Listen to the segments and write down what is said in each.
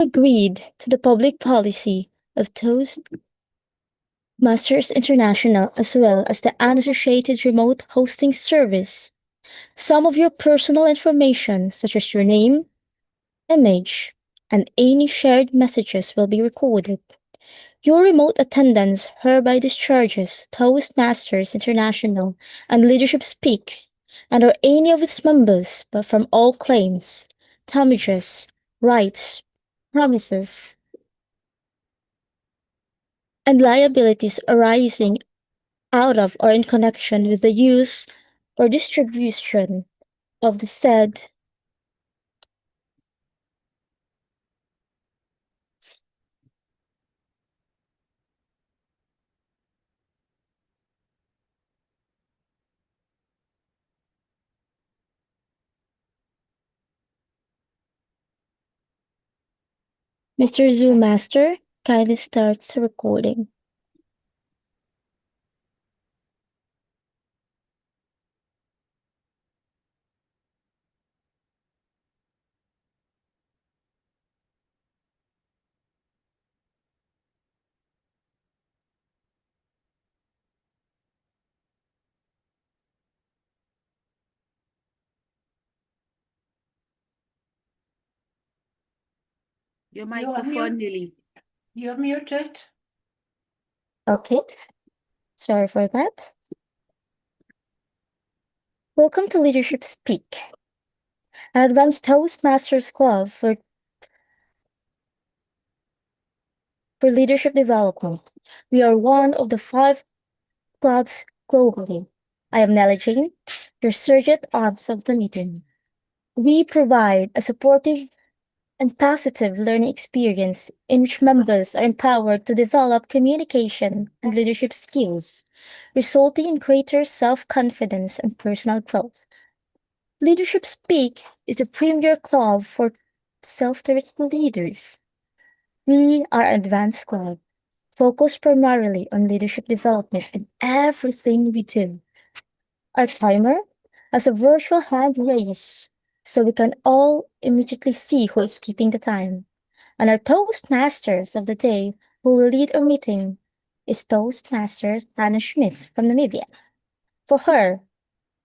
agreed to the public policy of Toastmasters International as well as the unassociated remote hosting service. Some of your personal information, such as your name, image, and any shared messages will be recorded. Your remote attendance hereby discharges Toastmasters International and Leadership Speak, and or any of its members, but from all claims, damages, rights, promises, and liabilities arising out of or in connection with the use or distribution of the said Mr. Zoomaster kindly starts recording. Your microphone, Lily. You're muted. Okay, sorry for that. Welcome to Leadership Speak, an advanced Toastmasters club for leadership development. We are one of the 5 clubs globally. I am Nelly Jane, your surrogate arms of the meeting. We provide a supportive and positive learning experience in which members are empowered to develop communication and leadership skills, resulting in greater self-confidence and personal growth. Leadership Speak is the premier club for self-directed leaders. We are an advanced club, focused primarily on leadership development in everything we do. Our timer has a virtual hand raise, so we can all immediately see who is keeping the time. And our Toastmasters of the day who will lead our meeting is Toastmaster Anna Schmidt from Namibia. For her,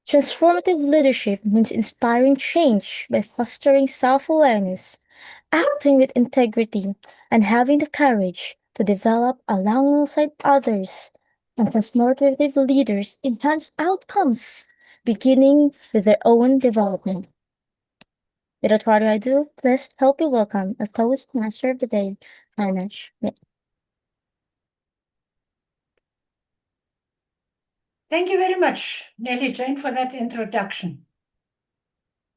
transformative leadership means inspiring change by fostering self-awareness, acting with integrity, and having the courage to develop alongside others. And transformative leaders enhance outcomes, beginning with their own development. Without further ado, please help me welcome our Toastmaster of the day, Anna Schmidt. Thank you very much, Nelly Jane, for that introduction.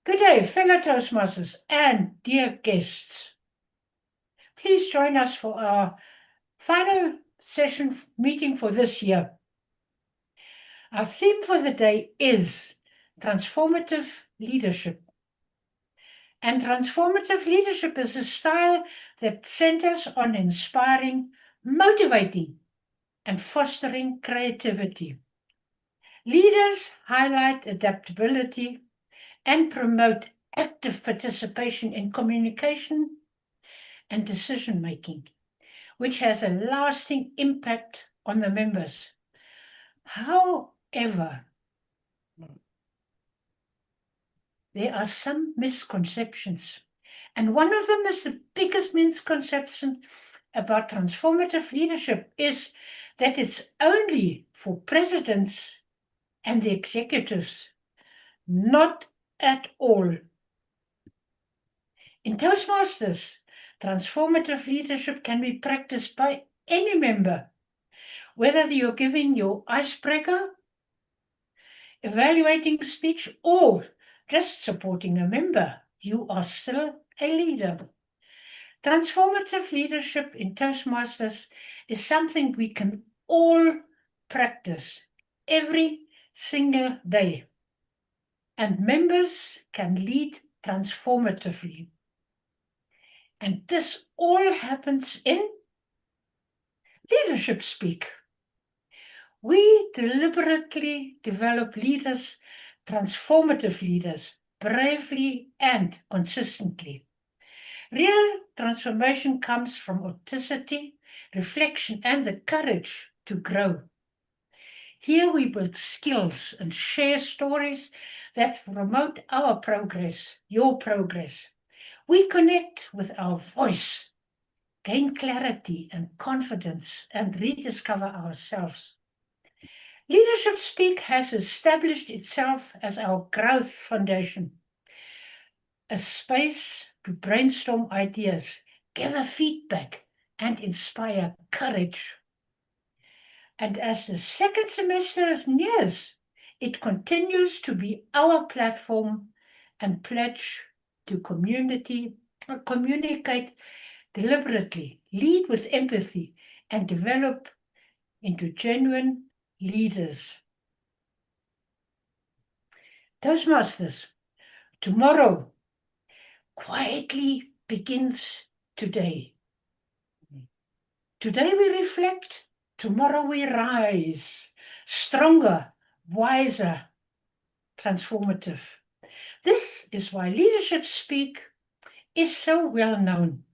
Good day, fellow Toastmasters and dear guests. Please join us for our final session meeting for this year. Our theme for the day is transformative leadership. And transformative leadership is a style that centers on inspiring, motivating, and fostering creativity. Leaders highlight adaptability and promote active participation in communication and decision-making, which has a lasting impact on the members. However, there are some misconceptions, and one of them is the biggest misconception about transformative leadership is that it's only for presidents and the executives. Not at all. In Toastmasters, transformative leadership can be practiced by any member, whether you're giving your icebreaker, evaluating speech, or just supporting a member. You are still a leader. Transformative leadership in Toastmasters is something we can all practice every single day. And members can lead transformatively. And this all happens in leadership speak. We deliberately develop leaders, transformative leaders, bravely and consistently. Real transformation comes from authenticity, reflection, and the courage to grow. Here we build skills and share stories that promote our progress, your progress. We connect with our voice, gain clarity and confidence, and rediscover ourselves. Leadership Speak has established itself as our growth foundation, a space to brainstorm ideas, gather feedback, and inspire courage. And as the second semester nears, it continues to be our platform and pledge to communicate deliberately, lead with empathy, and develop into genuine leaders. Toastmasters, tomorrow quietly begins today. Today we reflect, tomorrow we rise, stronger, wiser, transformative. This is why Leadership Speak is so well known,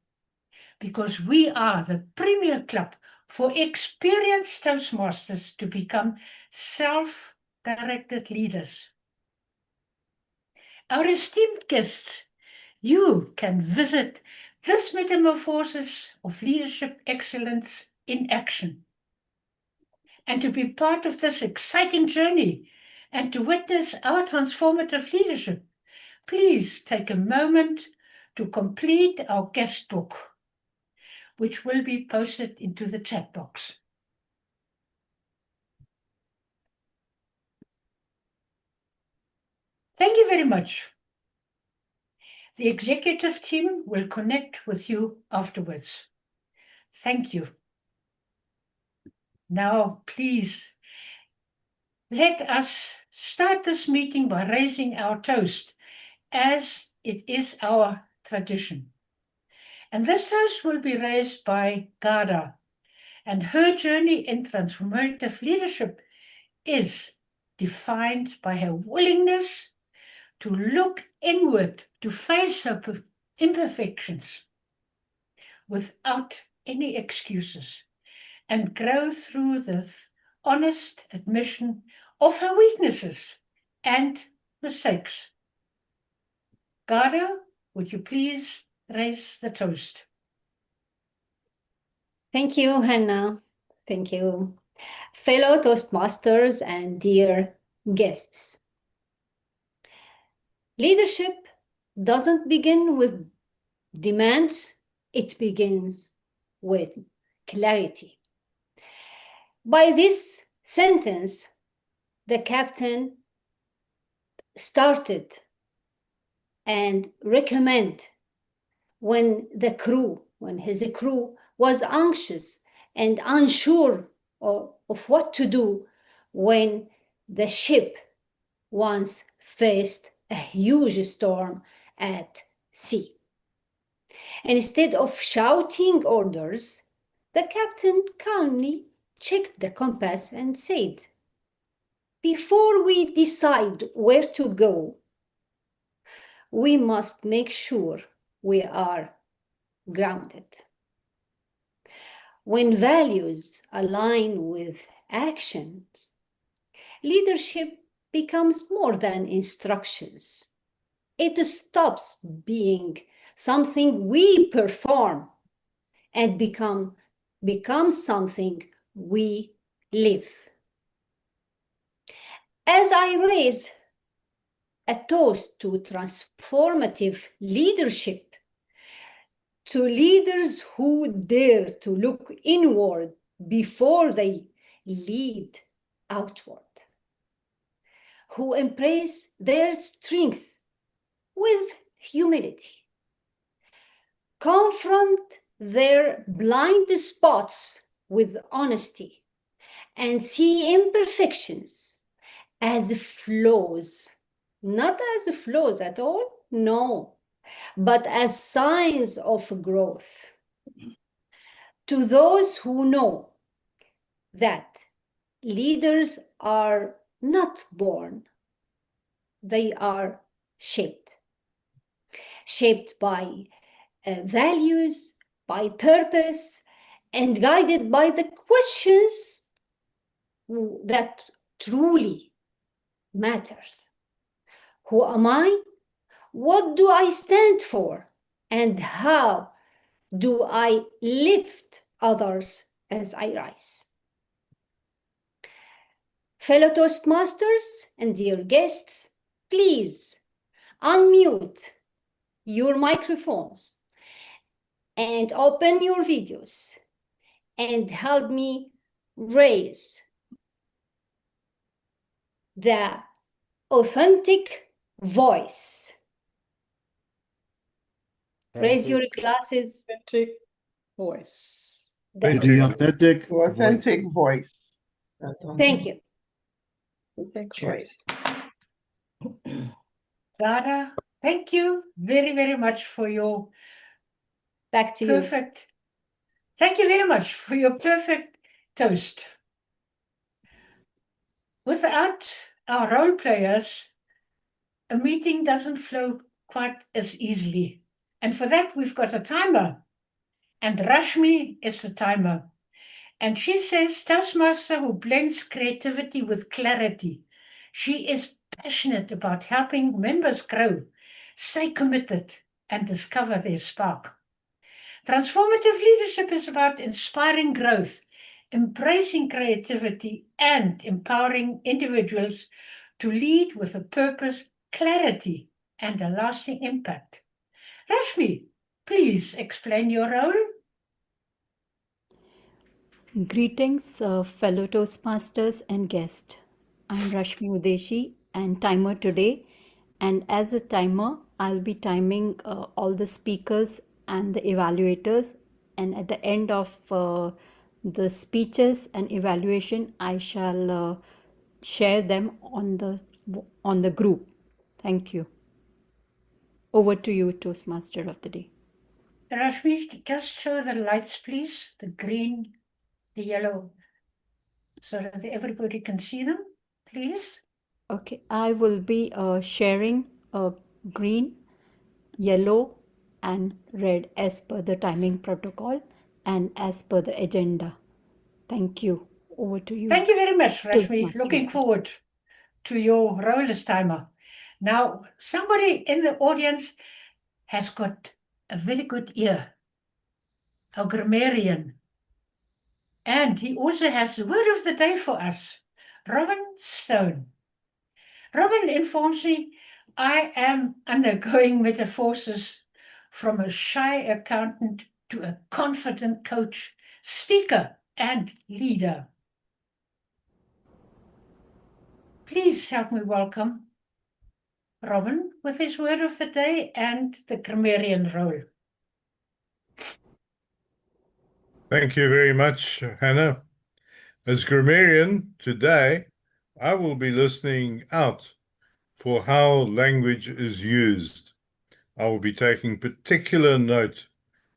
because we are the premier club for experienced Toastmasters to become self-directed leaders. Our esteemed guests, you can visit this metamorphosis of leadership excellence in action. And to be part of this exciting journey and to witness our transformative leadership, please take a moment to complete our guest book, which will be posted into the chat box. Thank you very much. The executive team will connect with you afterwards. Thank you. Now, please, let us start this meeting by raising our toast, as it is our tradition. And this toast will be raised by Ghada, and her journey in transformative leadership is defined by her willingness to look inward, to face her imperfections without any excuses, and grow through the honest admission of her weaknesses and mistakes. Ghada, would you please raise the toast? Thank you, Hannah. Thank you. Fellow Toastmasters and dear guests. Leadership doesn't begin with demands, it begins with clarity. By this sentence, the captain started and recommend when his crew was anxious and unsure of what to do when the ship once faced a huge storm at sea. And instead of shouting orders, the captain calmly checked the compass and said, "Before we decide where to go, we must make sure we are grounded." When values align with actions, leadership becomes more than instructions. It stops being something we perform and becomes something we live. As I raise a toast to transformative leadership, to leaders who dare to look inward before they lead outward, who embrace their strength with humility, confront their blind spots with honesty, and see imperfections as flaws, not as flaws at all, no, but as signs of growth. To those who know that leaders are not born, they are shaped by values, by purpose, and guided by the questions that truly matters. Who am I? What do I stand for? And how do I lift others as I rise? Fellow Toastmasters and dear guests, please unmute your microphones and open your videos and help me raise the authentic voice. Raise your glasses. Authentic voice. The authentic Authentic voice. Thank you. Authentic voice. Ghada, thank you very, very much for your Back to you. perfect. Thank you very much for your perfect toast. Without our role players, a meeting doesn't flow quite as easily. And for that, we've got a timer. And Rashmi is the timer. And she says, Toastmaster who blends creativity with clarity. She is passionate about helping members grow, stay committed, and discover their spark. Transformative leadership is about inspiring growth, embracing creativity, and empowering individuals to lead with a purpose, clarity, and a lasting impact. Rashmi, please explain your role. Greetings, fellow Toastmasters and guests. I'm Rashmi Udeshi and timer today. And as a timer, I'll be timing all the speakers and the evaluators. And at the end of the speeches and evaluation, I shall share them on the group. Thank you. Over to you, Toastmaster of the day. Rashmi, just show the lights, please, the green, the yellow, so that everybody can see them, please. Okay, I will be sharing green, yellow, and red as per the timing protocol and as per the agenda. Thank you. Over to you. Thank you very much, Rashmi. Toastmaster. Looking forward to your role as timer. Now, somebody in the audience has got a very good ear, a grammarian. And he also has the word of the day for us, Robin Stone. Robin informs me I am undergoing metamorphosis from a shy accountant to a confident coach, speaker, and leader. Please help me welcome Robin with his word of the day and the grammarian role. Thank you very much, Hannah. As grammarian, today I will be listening out for how language is used. I will be taking particular note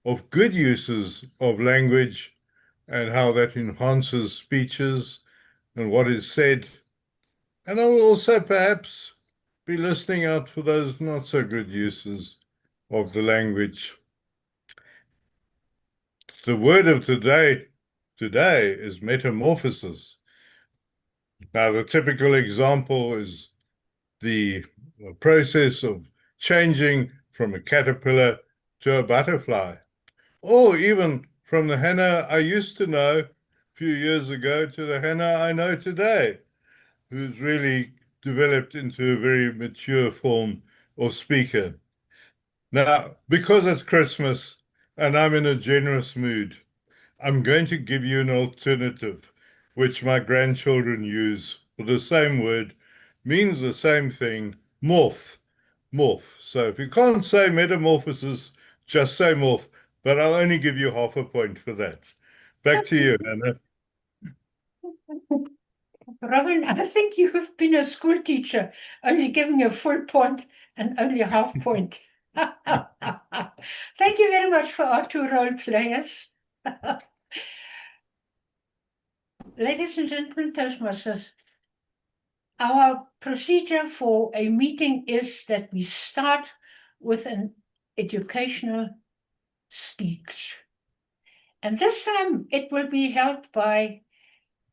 of good uses of language and how that enhances speeches and what is said. And I will also perhaps be listening out for those not so good uses of the language. The word of the day today is metamorphosis. Now, the typical example is the process of changing from a caterpillar to a butterfly, or even from the Hannah I used to know a few years ago to the Hannah I know today, who's really developed into a very mature form of speaker. Now, because it's Christmas and I'm in a generous mood, I'm going to give you an alternative, which my grandchildren use for the same word, means the same thing, morph. So if you can't say metamorphosis, just say morph, but I'll only give you half a point for that. Back to you, Hannah. Robin, I think you have been a school teacher, only giving a full point and only a half point. Thank you very much for our two role players. Ladies and gentlemen, Toastmasters, our procedure for a meeting is that we start with an educational speech. And this time it will be held by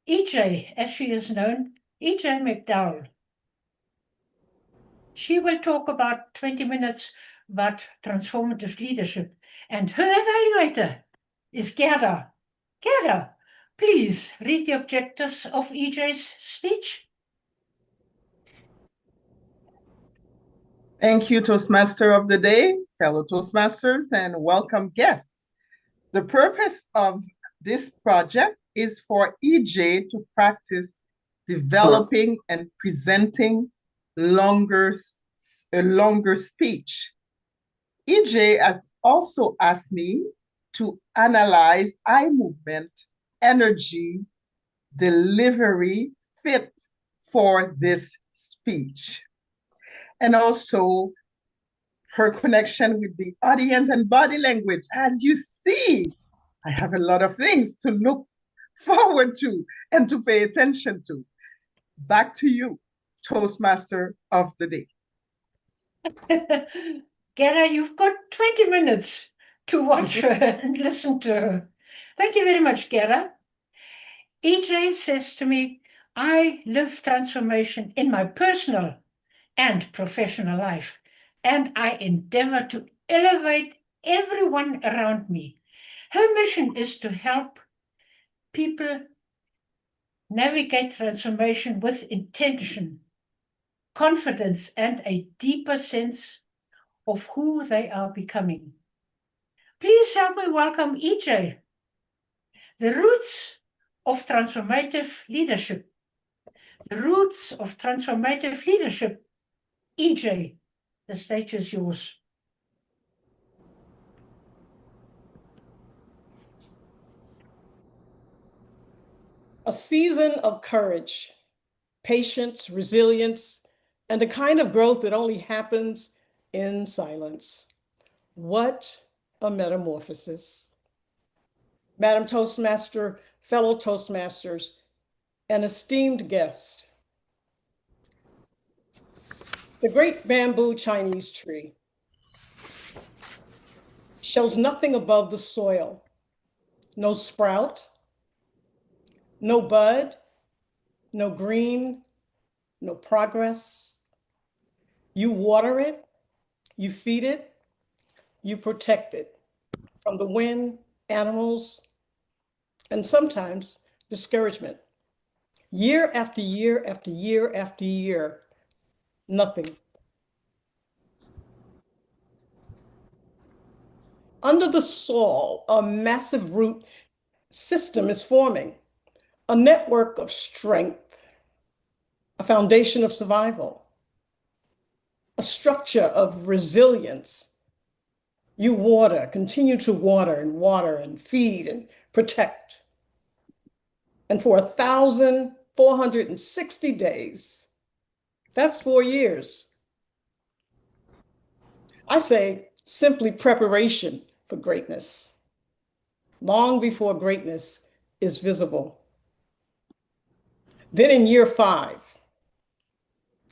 EJ, as she is known, EJ McDowell. She will talk about 20 minutes about transformative leadership. And her evaluator is Guerdah. Guerdah, please read the objectives of EJ's speech. Thank you, Toastmaster of the Day, fellow Toastmasters, and welcome guests. The purpose of this project is for EJ to practice developing and presenting a longer speech. EJ has also asked me to analyze eye movement, energy, delivery fit for this speech. And also her connection with the audience and body language. As you see, I have a lot of things to look forward to and to pay attention to. Back to you, Toastmaster of the Day. Guerdah, you've got 20 minutes to watch her and listen to her. Thank you very much, Guerdah. EJ says to me, I live transformation in my personal and professional life, and I endeavor to elevate everyone around me. Her mission is to help people navigate transformation with intention, confidence, and a deeper sense of who they are becoming. Please help me welcome EJ. The roots of transformative leadership. The roots of transformative leadership. EJ, the stage is yours. A season of courage, patience, resilience, and a kind of growth that only happens in silence. What a metamorphosis. Madam Toastmaster, fellow Toastmasters, and esteemed guest. The great bamboo Chinese tree shows nothing above the soil. No sprout, no bud, no green, no progress. You water it, you feed it, you protect it from the wind, animals, and sometimes discouragement. Year after year after year after year, nothing. Under the soil, a massive root system is forming, a network of strength, a foundation of survival, a structure of resilience. You water, continue to water and feed and protect. And for 1,460 days, that's 4 years. I say simply preparation for greatness, long before greatness is visible. Then in year 5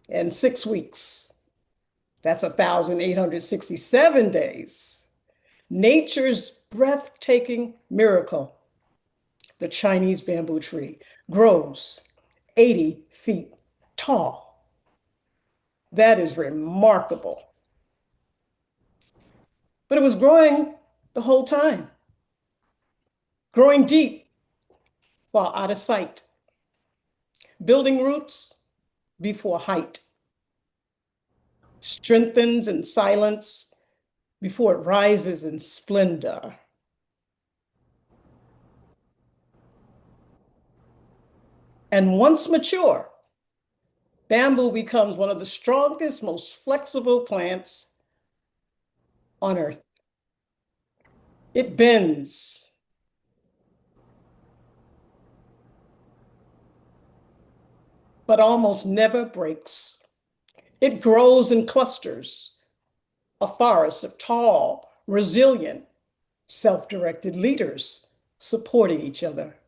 and 6 weeks, that's 1,867 days, nature's breathtaking miracle, the Chinese bamboo tree, grows 80 feet tall. That is remarkable. But it was growing the whole time, growing deep while out of sight, building roots before height, strengthens in silence before it rises in splendor. And once mature, bamboo becomes one of the strongest, most flexible plants on earth. It bends, but almost never breaks. It grows in clusters, a forest of tall, resilient, self-directed leaders supporting each other.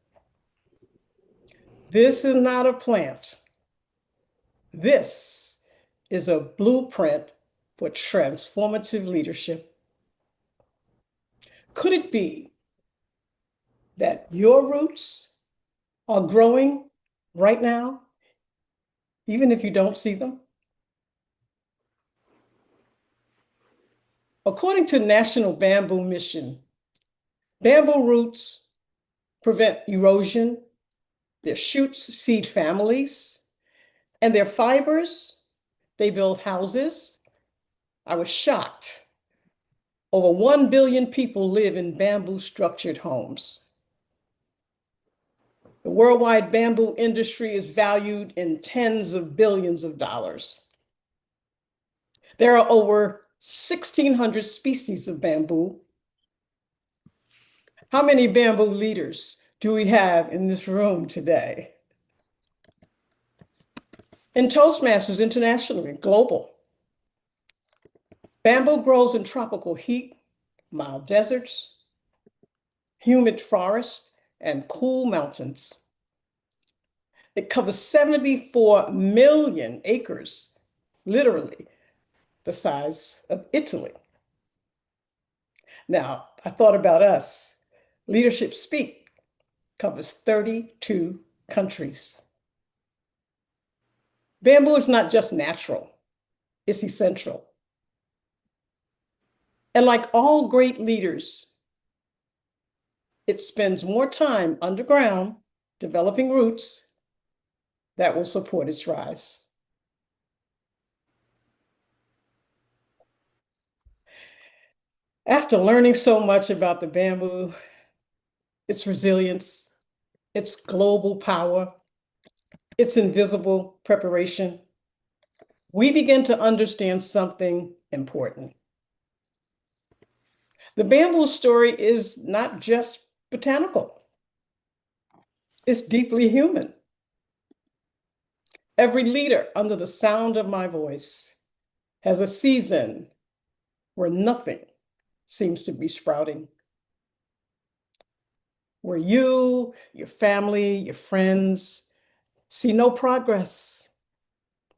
This is not a plant. This is a blueprint for transformative leadership. Could it be that your roots are growing right now, even if you don't see them? According to National Bamboo Mission, bamboo roots prevent erosion, their shoots feed families, and their fibers, they build houses. I was shocked. Over 1 billion people live in bamboo-structured homes. The worldwide bamboo industry is valued in tens of billions of dollars. There are over 1,600 species of bamboo. How many bamboo leaders do we have in this room today? In Toastmasters internationally, global. Bamboo grows in tropical heat, mild deserts, humid forests, and cool mountains. It covers 74 million acres, literally the size of Italy. Now, I thought about us. Leadership Speak covers 32 countries. Bamboo is not just natural, it's essential. And like all great leaders, it spends more time underground developing roots that will support its rise. After learning so much about the bamboo, its resilience, its global power, its invisible preparation, we begin to understand something important. The bamboo story is not just botanical, it's deeply human. Every leader under the sound of my voice has a season where nothing seems to be sprouting, where you, your family, your friends see no progress,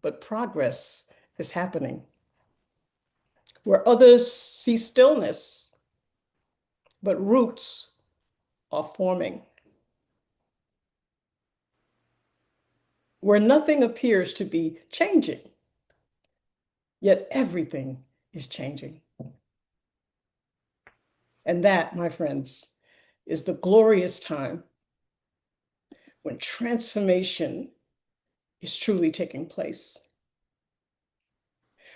but progress is happening, where others see stillness, but roots are forming, where nothing appears to be changing, yet everything is changing. And that, my friends, is the glorious time when transformation is truly taking place.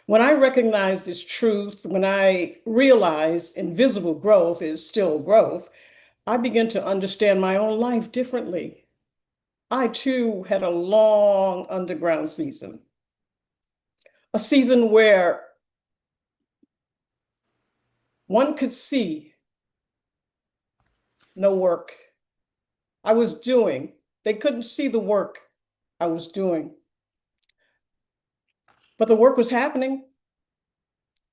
When I recognize this truth, when I realize invisible growth is still growth, I begin to understand my own life differently. I too had a long underground season, a season where one could see no work I was doing. They couldn't see the work I was doing, but the work was happening.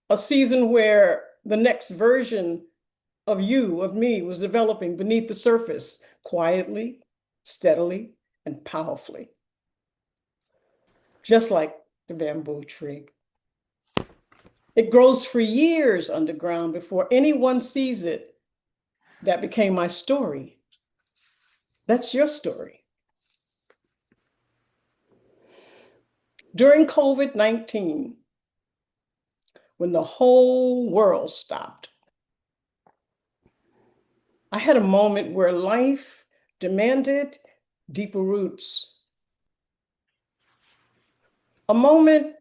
A season where the next version of you, of me, was developing beneath the surface, quietly, steadily, and powerfully, just like the bamboo tree. It grows for years underground before anyone sees it. That became my story. That's your story. During COVID-19, when the whole world stopped, I had a moment where life demanded deeper roots. A moment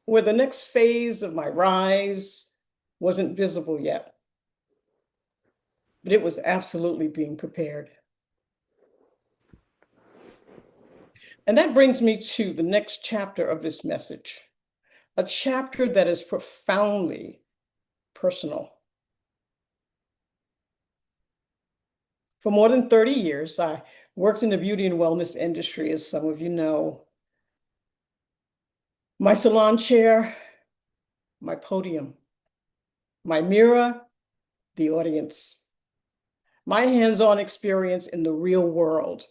where the next phase of my rise wasn't visible yet, but it was absolutely being prepared. And that brings me to the next chapter of this message, a chapter that is profoundly personal. For more than 30 years, I worked in the beauty and wellness industry, as some of you know. My salon chair, my podium, my mirror, the audience, my hands-on experience in the real world,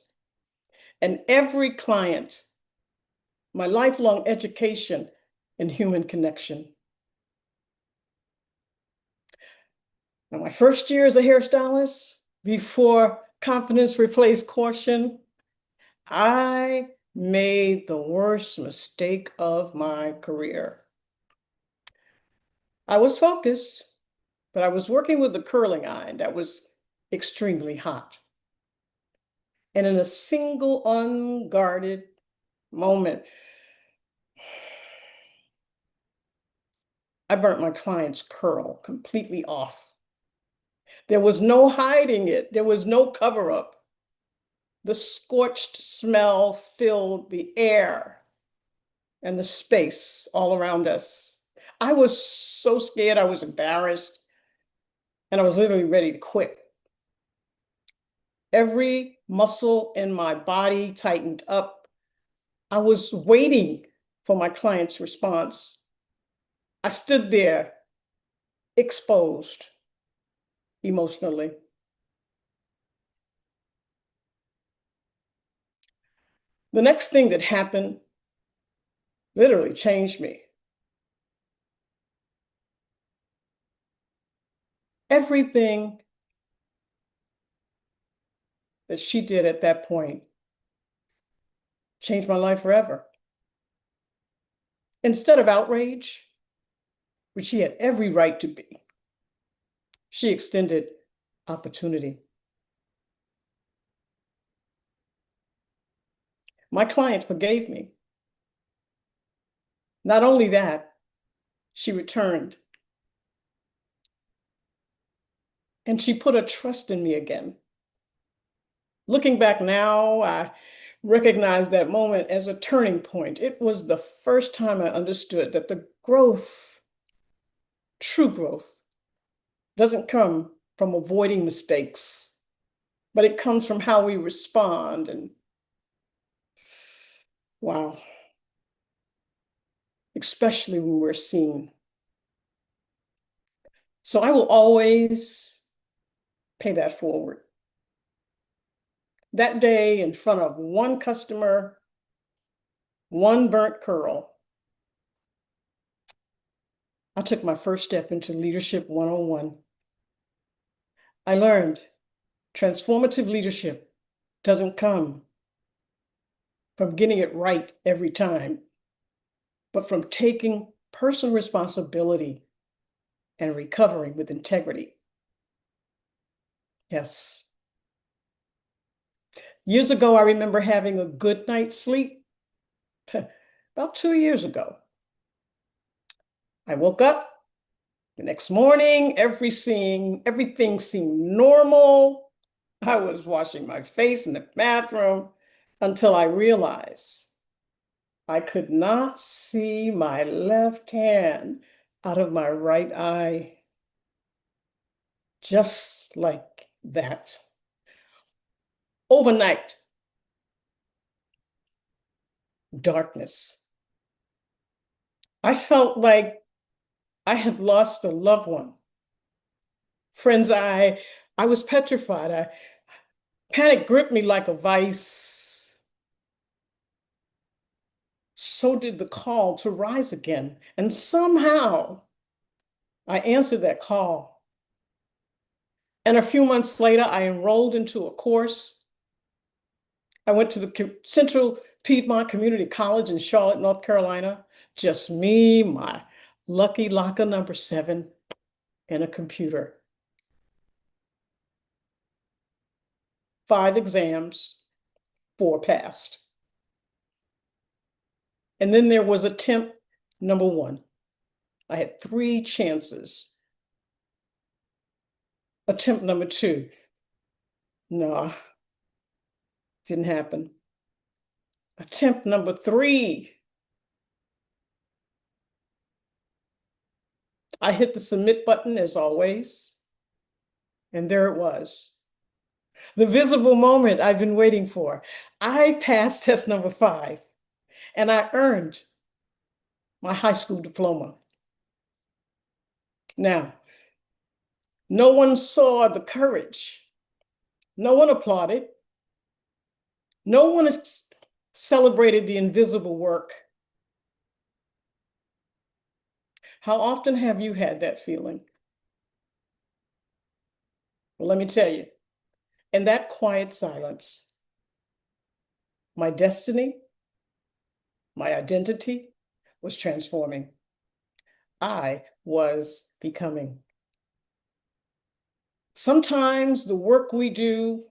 and every client, my lifelong education in human connection. Now, my first year as a hairstylist, before confidence replaced caution, I made the worst mistake of my career. I was focused, but I was working with the curling iron that was extremely hot. And in a single unguarded moment, I burnt my client's curl completely off. There was no hiding it. There was no cover up. The scorched smell filled the air and the space all around us. I was so scared, I was embarrassed, and I was literally ready to quit. Every muscle in my body tightened up. I was waiting for my client's response. I stood there, exposed emotionally. The next thing that happened literally changed me. Everything that she did at that point changed my life forever. Instead of outrage, which she had every right to be, she extended opportunity. My client forgave me. Not only that, she returned. And she put a trust in me again. Looking back now, I recognize that moment as a turning point. It was the first time I understood that the growth, true growth, doesn't come from avoiding mistakes, but it comes from how we respond. And wow, especially when we're seen. So I will always pay that forward. That day, in front of one customer, one burnt curl, I took my first step into Leadership 101. I learned transformative leadership doesn't come from getting it right every time, but from taking personal responsibility and recovering with integrity. Yes. Years ago, I remember having a good night's sleep. About 2 years ago. I woke up the next morning, everything seemed normal. I was washing my face in the bathroom until I realized I could not see my left hand out of my right eye. Just like that. Overnight, darkness. I felt like I had lost a loved one. Friends, I was petrified. Panic gripped me like a vice. So did the call to rise again. And somehow I answered that call. And a few months later, I enrolled into a course. I went to the Central Piedmont Community College in Charlotte, North Carolina. Just me, my lucky locker number 7, and a computer. 5 exams, 4 passed. And then there was attempt number 1. I had 3 chances. Attempt number 2. No, didn't happen. Attempt number 3. I hit the submit button as always. And there it was. The visible moment I've been waiting for. I passed test number 5 and I earned my high school diploma. Now, no one saw the courage. No one applauded. No one has celebrated the invisible work. How often have you had that feeling? Well, let me tell you, in that quiet silence, my destiny, my identity was transforming. I was becoming. Sometimes the work we do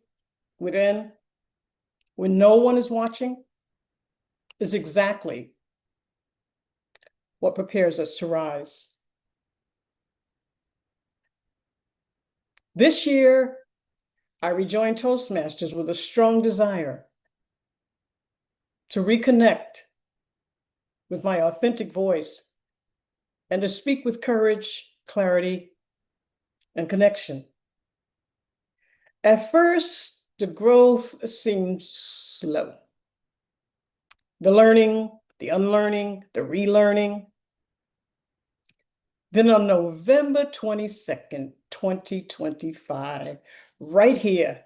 within, when no one is watching, is exactly what prepares us to rise. This year, I rejoined Toastmasters with a strong desire to reconnect with my authentic voice and to speak with courage, clarity, and connection. At first, the growth seemed slow. The learning, the unlearning, the relearning. Then on November 22nd, 2025, right here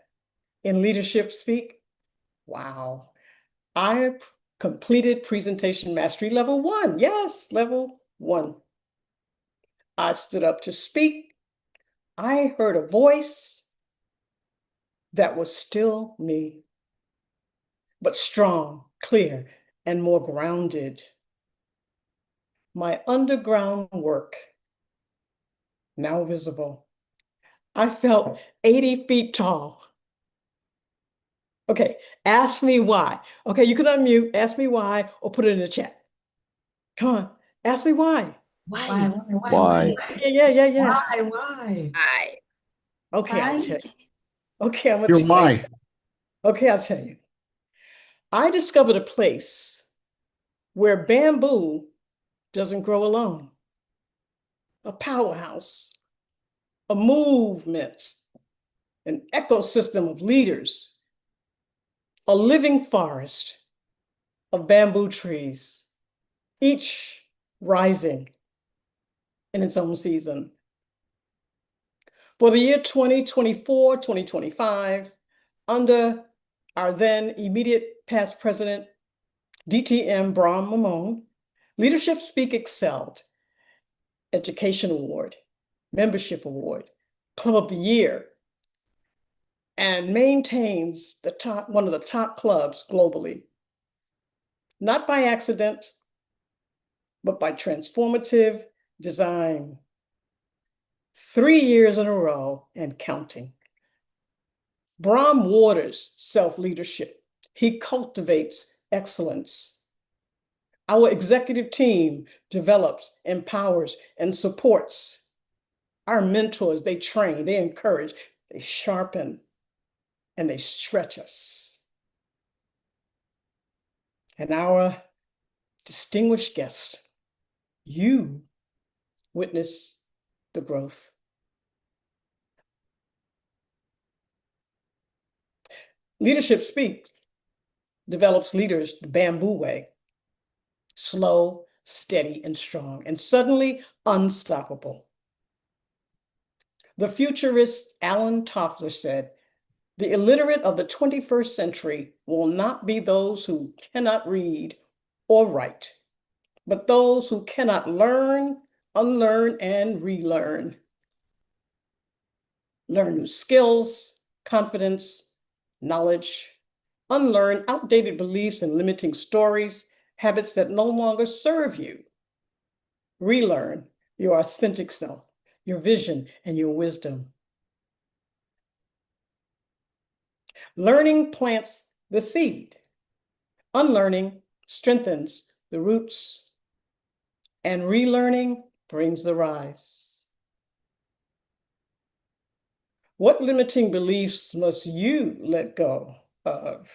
in Leadership Speak, wow, I completed Presentation Mastery Level 1. Yes, Level 1. I stood up to speak. I heard a voice that was still me, but strong, clear, and more grounded. My underground work, now visible. I felt 80 feet tall. Okay, ask me why. Okay, you can unmute, ask me why, or put it in the chat. Come on, ask me why. Why? Why? Yeah. Why? Why? Okay, I'll tell you. Okay, I'm gonna Your tell why. you. Okay, I'll tell you. I discovered a place where bamboo doesn't grow alone. A powerhouse, a movement, an ecosystem of leaders, a living forest of bamboo trees, each rising in its own season. For the year 2024, 2025, under our then immediate past president, DTM Brahm Mamone, Leadership Speak excelled. Education Award, Membership Award, Club of the Year, and maintains one of the top clubs globally. Not by accident, but by transformative design. 3 years in a row and counting. Brahm waters self-leadership. He cultivates excellence. Our executive team develops, empowers, and supports. Our mentors, they train, they encourage, they sharpen, and they stretch us. And our distinguished guest, you witness the growth. Leadership Speaks develops leaders the bamboo way, slow, steady, and strong, and suddenly unstoppable. The futurist Alan Toffler said, "The illiterate of the 21st century will not be those who cannot read or write, but those who cannot learn, unlearn, and relearn. Learn new skills, confidence, knowledge, unlearn outdated beliefs and limiting stories, habits that no longer serve you. Relearn your authentic self, your vision, and your wisdom." Learning plants the seed. Unlearning strengthens the roots, and relearning brings the rise. What limiting beliefs must you let go of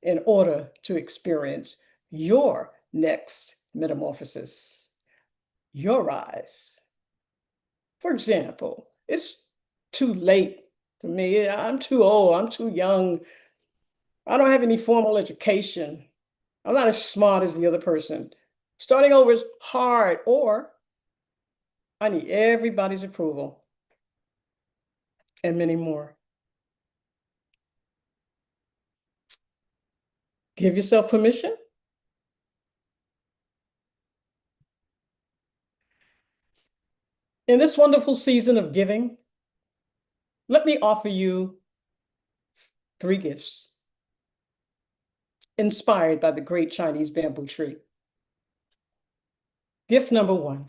in order to experience your next metamorphosis, your rise? For example, it's too late for me. I'm too old. I'm too young. I don't have any formal education. I'm not as smart as the other person. Starting over is hard, or I need everybody's approval, and many more. Give yourself permission. In this wonderful season of giving, Let me offer you 3 gifts inspired by the great Chinese bamboo tree. Gift number 1,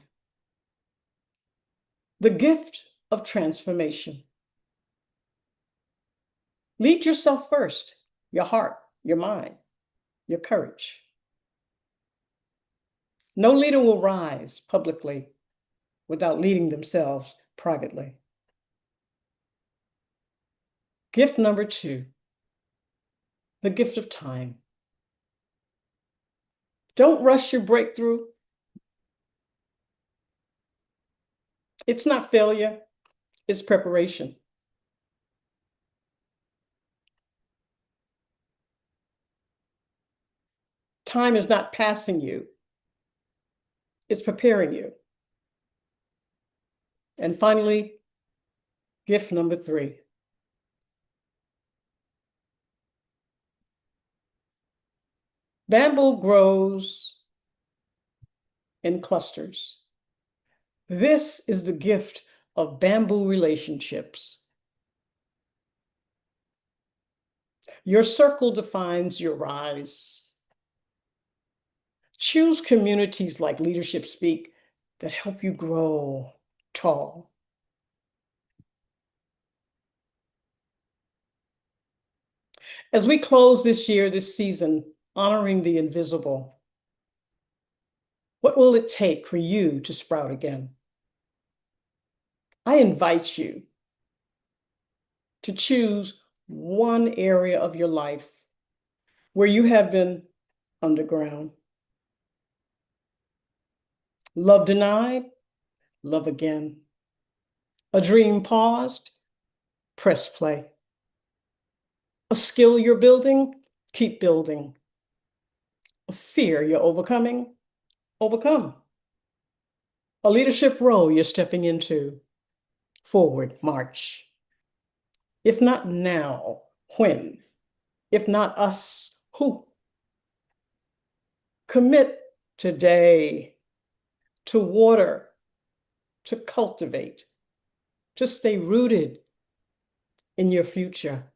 the gift of transformation. Lead yourself first, your heart, your mind, your courage. No leader will rise publicly without leading themselves privately. Gift number 2, the gift of time. Don't rush your breakthrough. It's not failure, it's preparation. Time is not passing you, it's preparing you. And finally, gift number 3. Bamboo grows in clusters. This is the gift of bamboo relationships. Your circle defines your rise. Choose communities like Leadership Speak that help you grow tall. As we close this year, this season, honoring the invisible, what will it take for you to sprout again? I invite you to choose one area of your life where you have been underground. Love denied, love again. A dream paused, press play. A skill you're building, keep building. A fear you're overcoming, overcome. A leadership role you're stepping into, forward march. If not now, when? If not us, who? Commit today to water, to cultivate, to stay rooted in your future.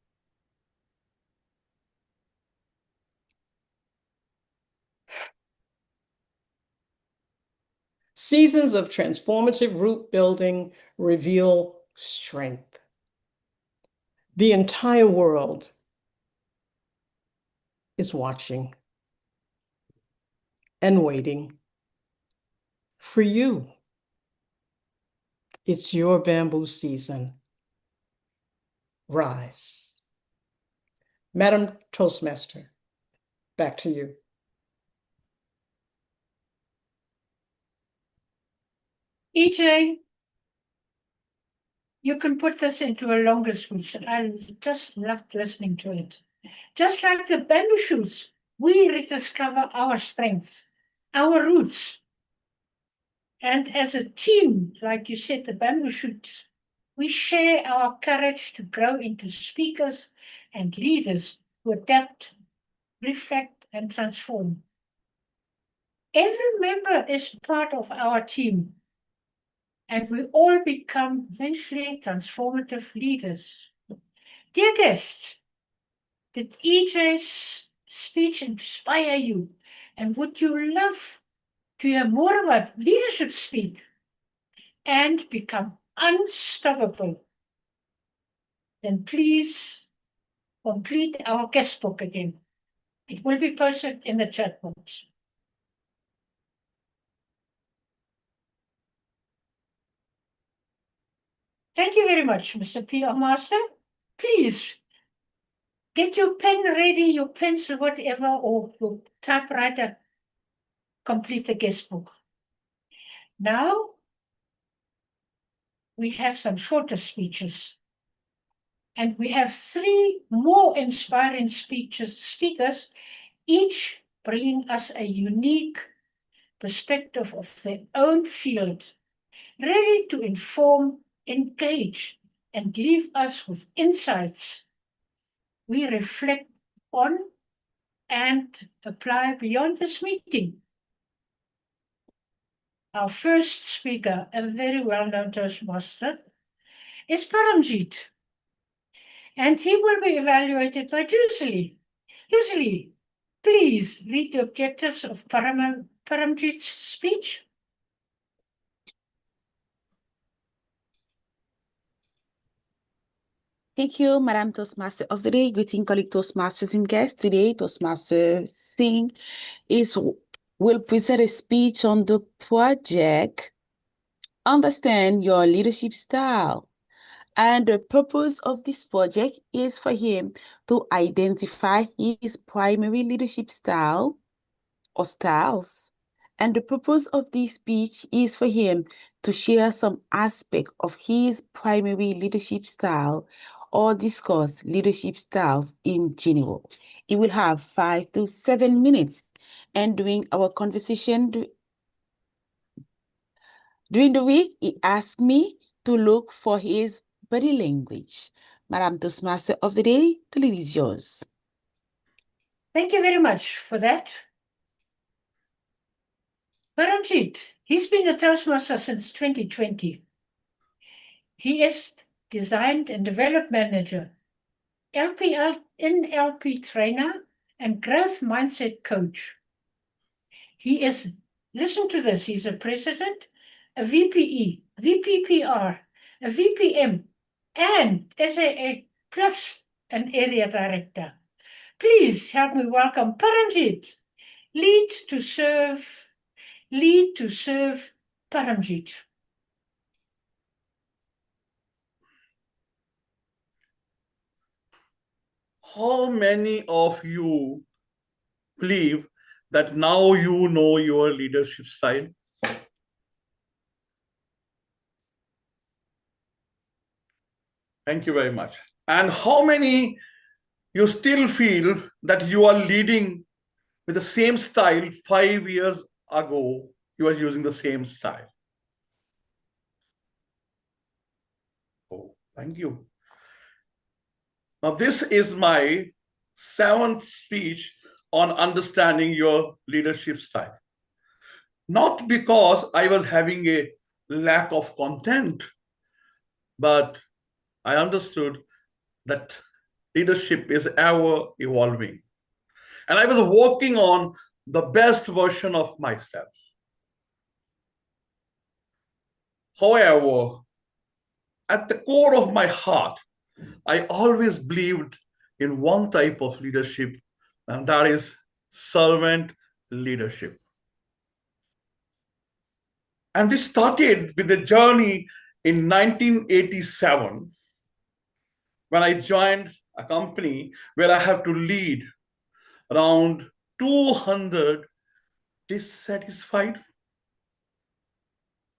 Seasons of transformative root building reveal strength. The entire world is watching and waiting for you. It's your bamboo season. Rise. Madam Toastmaster, back to you. EJ, you can put this into a longer speech. I just loved listening to it. Just like the bamboo shoots, we rediscover our strengths, our roots. And as a team, like you said, the bamboo shoots, we share our courage to grow into speakers and leaders who adapt, reflect, and transform. Every member is part of our team, and we all become eventually transformative leaders. Dear guests, did EJ's speech inspire you? And would you love to hear more about Leadership Speak and become unstoppable? Then please complete our guest book again. It will be posted in the chat box. Thank you very much, Mr. PR Master. Please get your pen ready, your pencil, whatever, or your typewriter. Complete the guest book. Now, we have some shorter speeches. And we have 3 more inspiring speakers, each bringing us a unique perspective of their own field, ready to inform, engage, and leave us with insights we reflect on and apply beyond this meeting. Our first speaker, a very well-known Toastmaster, is Paramjit. and he will be evaluated by Youselee. Youselee, please read the objectives of Paramjit's speech. Thank you, Madam Toastmaster of the Day. Greeting, colleague Toastmasters and guests. Today, Toastmaster Singh will present a speech on the project Understand Your Leadership Style. And the purpose of this project is for him to identify his primary leadership style or styles. And the purpose of this speech is for him to share some aspect of his primary leadership style or discuss leadership styles in general. It will have 5 to 7 minutes. And during our conversation during the week, he asked me to look for his body language. Madam Toastmaster of the Day, the lead is yours. Thank you very much for that. Paramjit, he's been a Toastmaster since 2020. He is Design and Development Manager, NLP trainer, and growth mindset coach. He is, listen to this, he's a president, a VPE, VPPR, a VPM, and SAA plus an area director. Please help me welcome Paramjit, lead to serve Paramjit. How many of you believe that now you know your leadership style? Thank you very much. And how many you still feel that you are leading with the same style 5 years ago, you are using the same style? Oh, thank you. Now, this is my 7th speech on understanding your leadership style. Not because I was having a lack of content, but I understood that leadership is ever evolving. And I was working on the best version of myself. However, at the core of my heart, I always believed in one type of leadership, and that is servant leadership. And this started with a journey in 1987 when I joined a company where I have to lead around 200 dissatisfied,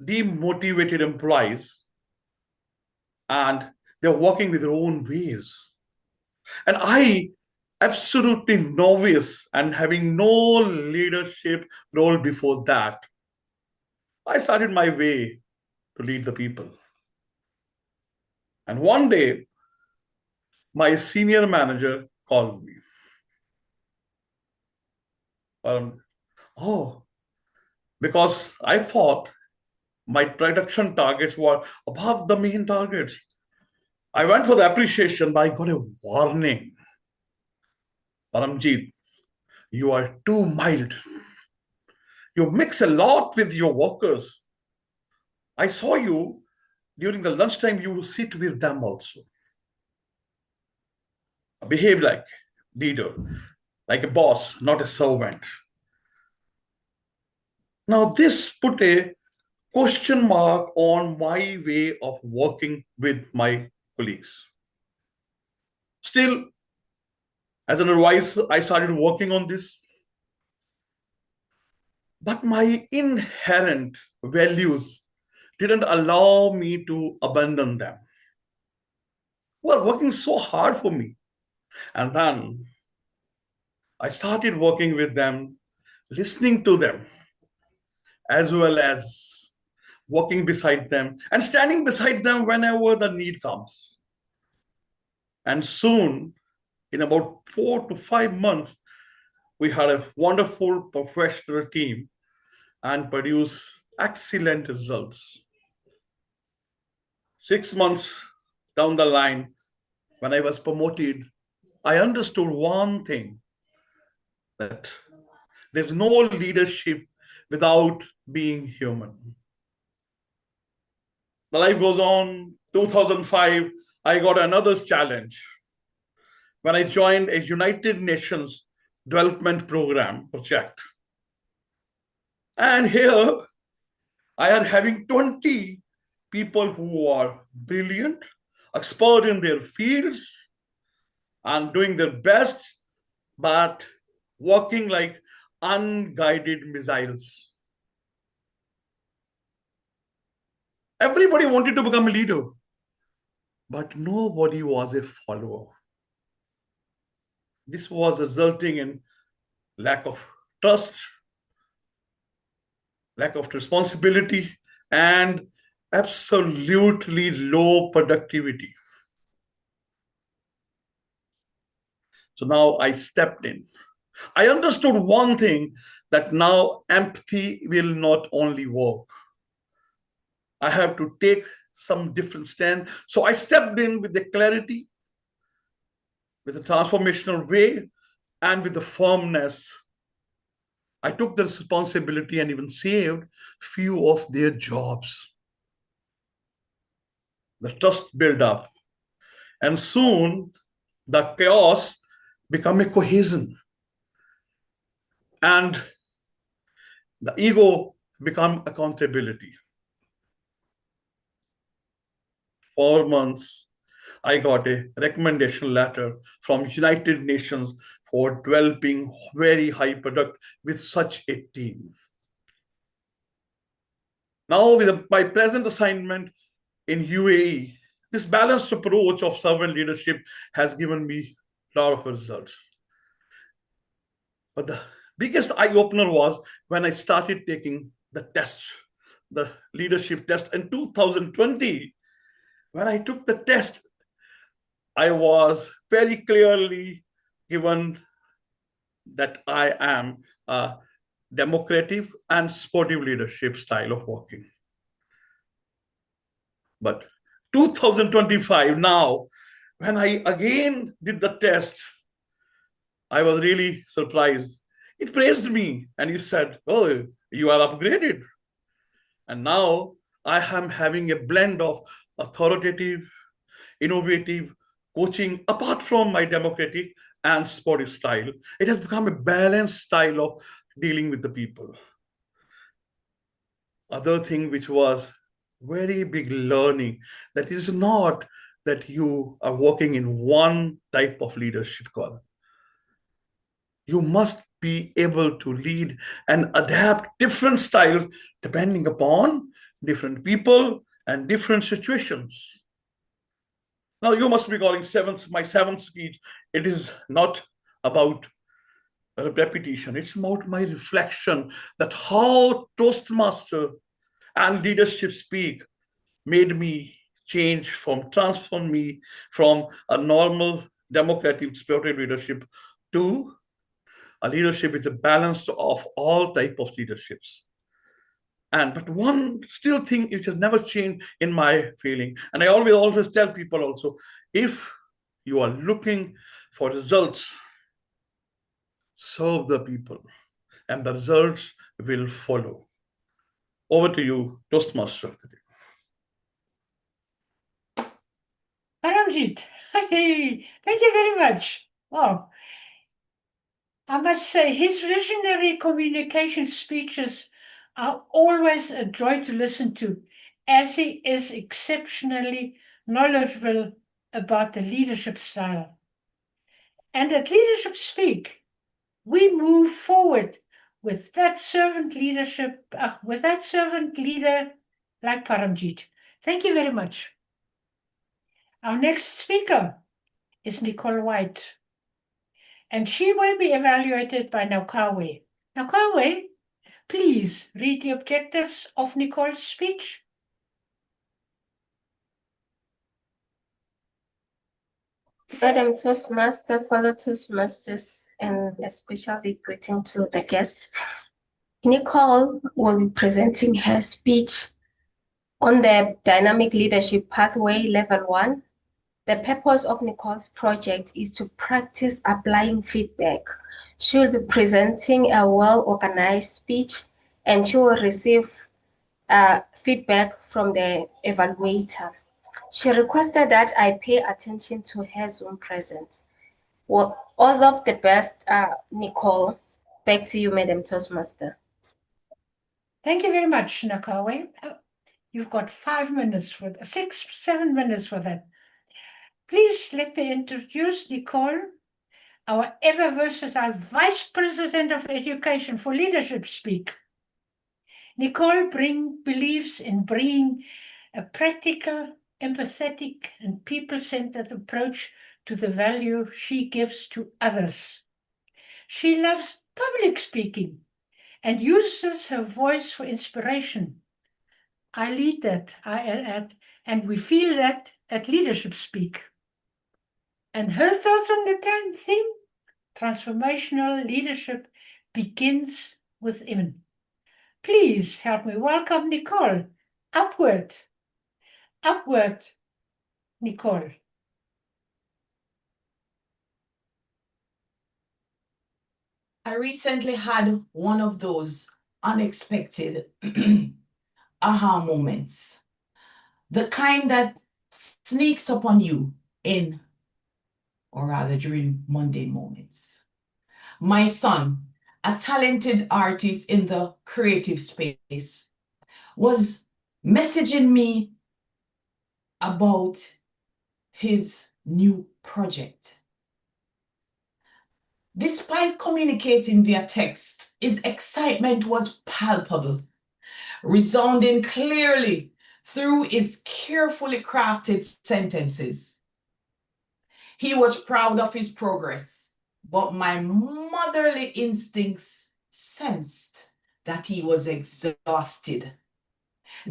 demotivated employees, and they're working with their own ways. And I, absolutely novice and having no leadership role before that, I started my way to lead the people. And one day, my senior manager called me. Because I thought my production targets were above the main targets. I went for the appreciation, but I got a warning. Paramjit, you are too mild. You mix a lot with your workers. I saw you during the lunchtime, you sit with them also. Behave like a leader, like a boss, not a servant. Now, this put a question mark on my way of working with my colleagues. Still, as an advisor, I started working on this. But my inherent values didn't allow me to abandon them. Who are working so hard for me. And then I started working with them, listening to them, as well as walking beside them and standing beside them whenever the need comes. And soon, in about 4 to 5 months, we had a wonderful professional team and produced excellent results. 6 months down the line, when I was promoted, I understood one thing, that there's no leadership without being human. The life goes on. 2005, I got another challenge when I joined a United Nations Development Program project. And here I am having 20 people who are brilliant, expert in their fields, and doing their best, but working like unguided missiles. Everybody wanted to become a leader, but nobody was a follower. This was resulting in lack of trust, lack of responsibility, and absolutely low productivity. So now I stepped in. I understood one thing, that now empathy will not only work. I have to take some different stand. So I stepped in with the clarity, with a transformational way, and with the firmness. I took the responsibility and even saved few of their jobs. The trust built up, and soon the chaos became a cohesion, and the ego became accountability. 4 months, I got a recommendation letter from United Nations for developing very high product with such a team. Now, with my present assignment in UAE, this balanced approach of servant leadership has given me a lot of results. But the biggest eye-opener was when I started taking the test, the leadership test in 2020. When I took the test, I was very clearly given that I am a democratic and sportive leadership style of working. But 2025 now, when I again did the test, I was really surprised. It praised me and he said, "Oh, you are upgraded." And now I am having a blend of authoritative, innovative coaching apart from my democratic and sportive style. It has become a balanced style of dealing with the people. Other thing which was very big learning, that is not that you are working in one type of leadership call. You must be able to lead and adapt different styles depending upon different people and different situations. Now you must be calling my seventh speech. It is not about a repetition. It's about my reflection, that how Toastmaster and leadership speak made me transform me from a normal democratic spirited leadership to a leadership with a balance of all type of leaderships. But one still thing which has never changed in my feeling, and I always tell people also, if you are looking for results, serve the people, and the results will follow. Over to you, Toastmaster of the day. Paramjit, hey, thank you very much. Wow. I must say, his visionary communication speeches are always a joy to listen to, as he is exceptionally knowledgeable about the leadership style. And at Leadership Speak, we move forward with that servant leader like Paramjit. Thank you very much. Our next speaker is Nicole Whyte, and she will be evaluated by Nocawe. Nocawe, please read the objectives of Nicole's speech. Madam Toastmaster, fellow Toastmasters, and especially greeting to the guests. Nicole will be presenting her speech on the Dynamic Leadership Pathway Level 1, The purpose of Nicole's project is to practice applying feedback. She will be presenting a well-organized speech, and she will receive feedback from the evaluator. She requested that I pay attention to her Zoom presence. Well, all of the best, Nicole. Back to you, Madam Toastmaster. Thank you very much, Nocawe. You've got 5 minutes for 7 minutes for that. Please let me introduce Nicole, our ever versatile Vice President of Education for Leadership Speak. Nicole believes in bringing a practical, empathetic, and people-centered approach to the value she gives to others. She loves public speaking and uses her voice for inspiration. I lead that, I add, and we feel that at Leadership Speak. And her thoughts on the theme, transformational leadership begins within. Please help me welcome Nicole. Upward, Nicole. I recently had one of those unexpected aha moments, the kind that sneaks up on you during mundane moments. My son, a talented artist in the creative space, was messaging me about his new project. Despite communicating via text, his excitement was palpable, resounding clearly through his carefully crafted sentences. He was proud of his progress, but my motherly instincts sensed that he was exhausted,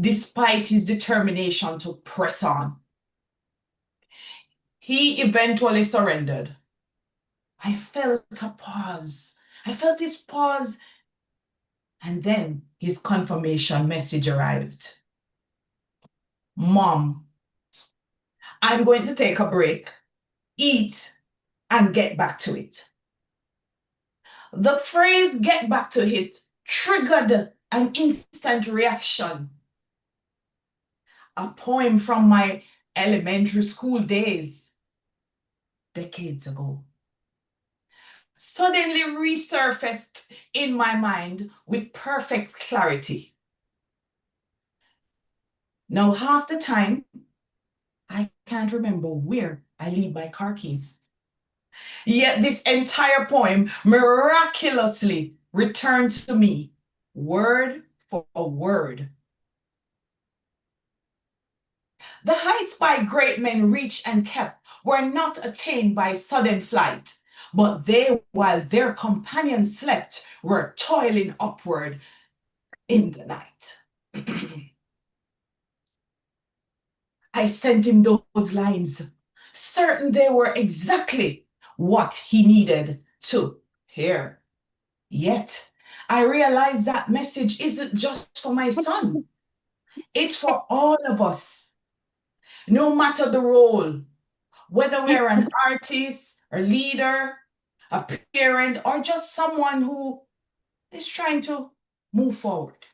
despite his determination to press on. He eventually surrendered. I felt a pause. I felt his pause, and then his confirmation message arrived. Mom, I'm going to take a break, eat, and get back to it. The phrase "get back to it" triggered an instant reaction. A poem from my elementary school days, decades ago, suddenly resurfaced in my mind with perfect clarity. Now, half the time, I can't remember where I leave my car keys. Yet this entire poem miraculously returned to me, word for word. The heights by great men reached and kept were not attained by sudden flight, but they, while their companions slept, were toiling upward in the night. I sent him those lines, certain they were exactly what he needed to hear. Yet, I realized that message isn't just for my son. It's for all of us. No matter the role, whether we're an artist, a leader, a parent, or just someone who is trying to move forward.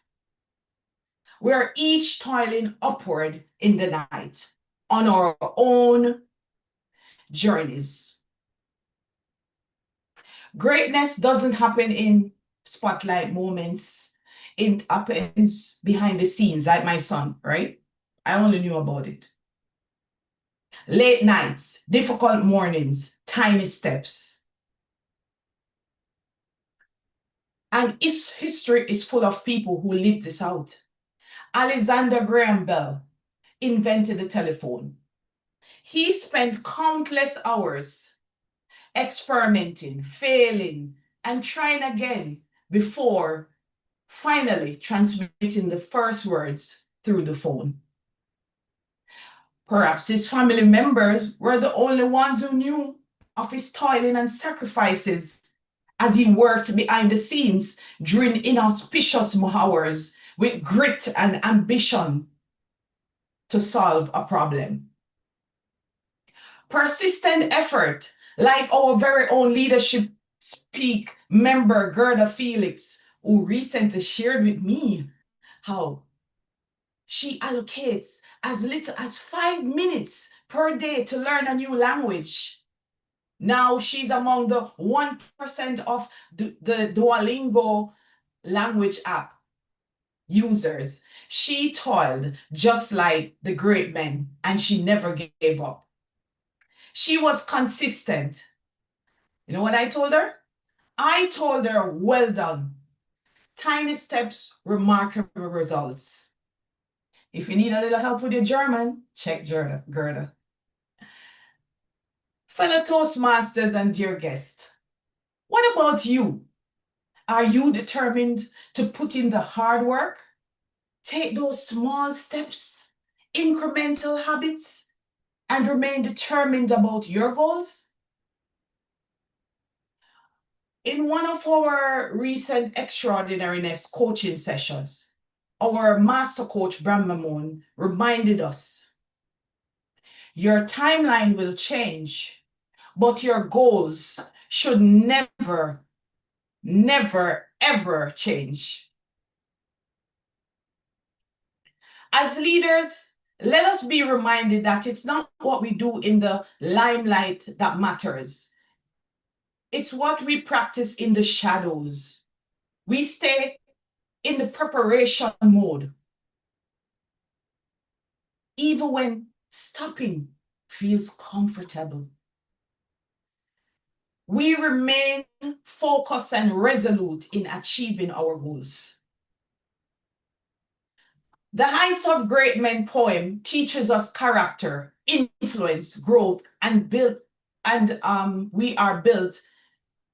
We're each toiling upward in the night on our own journeys. Greatness doesn't happen in spotlight moments. It happens behind the scenes, like my son, right? I only knew about it. Late nights, difficult mornings, tiny steps. And its history is full of people who lived this out. Alexander Graham Bell invented the telephone. He spent countless hours experimenting, failing, and trying again before finally transmitting the first words through the phone. Perhaps his family members were the only ones who knew of his toiling and sacrifices as he worked behind the scenes during inauspicious hours with grit and ambition to solve a problem. persistent effort, like our very own leadership speak member Guerdah Felix, who recently shared with me how she allocates as little as 5 minutes per day to learn a new language. Now she's among the 1% of the Duolingo language app users. She toiled just like the great men, and she never gave up. She was consistent. You know what I told her? I told her, well done. Tiny steps, remarkable results. If you need a little help with your German, check Guerdah. Fellow Toastmasters and dear guests, what about you? Are you determined to put in the hard work? Take those small steps, incremental habits, and remain determined about your goals? In one of our recent extraordinariness coaching sessions, our master coach, Brahmamoon, reminded us, your timeline will change, but your goals should never, never, ever change. As leaders, let us be reminded that it's not what we do in the limelight that matters. It's what we practice in the shadows. We stay in the preparation mode, even when stopping feels comfortable. We remain focused and resolute in achieving our goals. The Heights of Great Men poem teaches us character, influence, growth, and we are built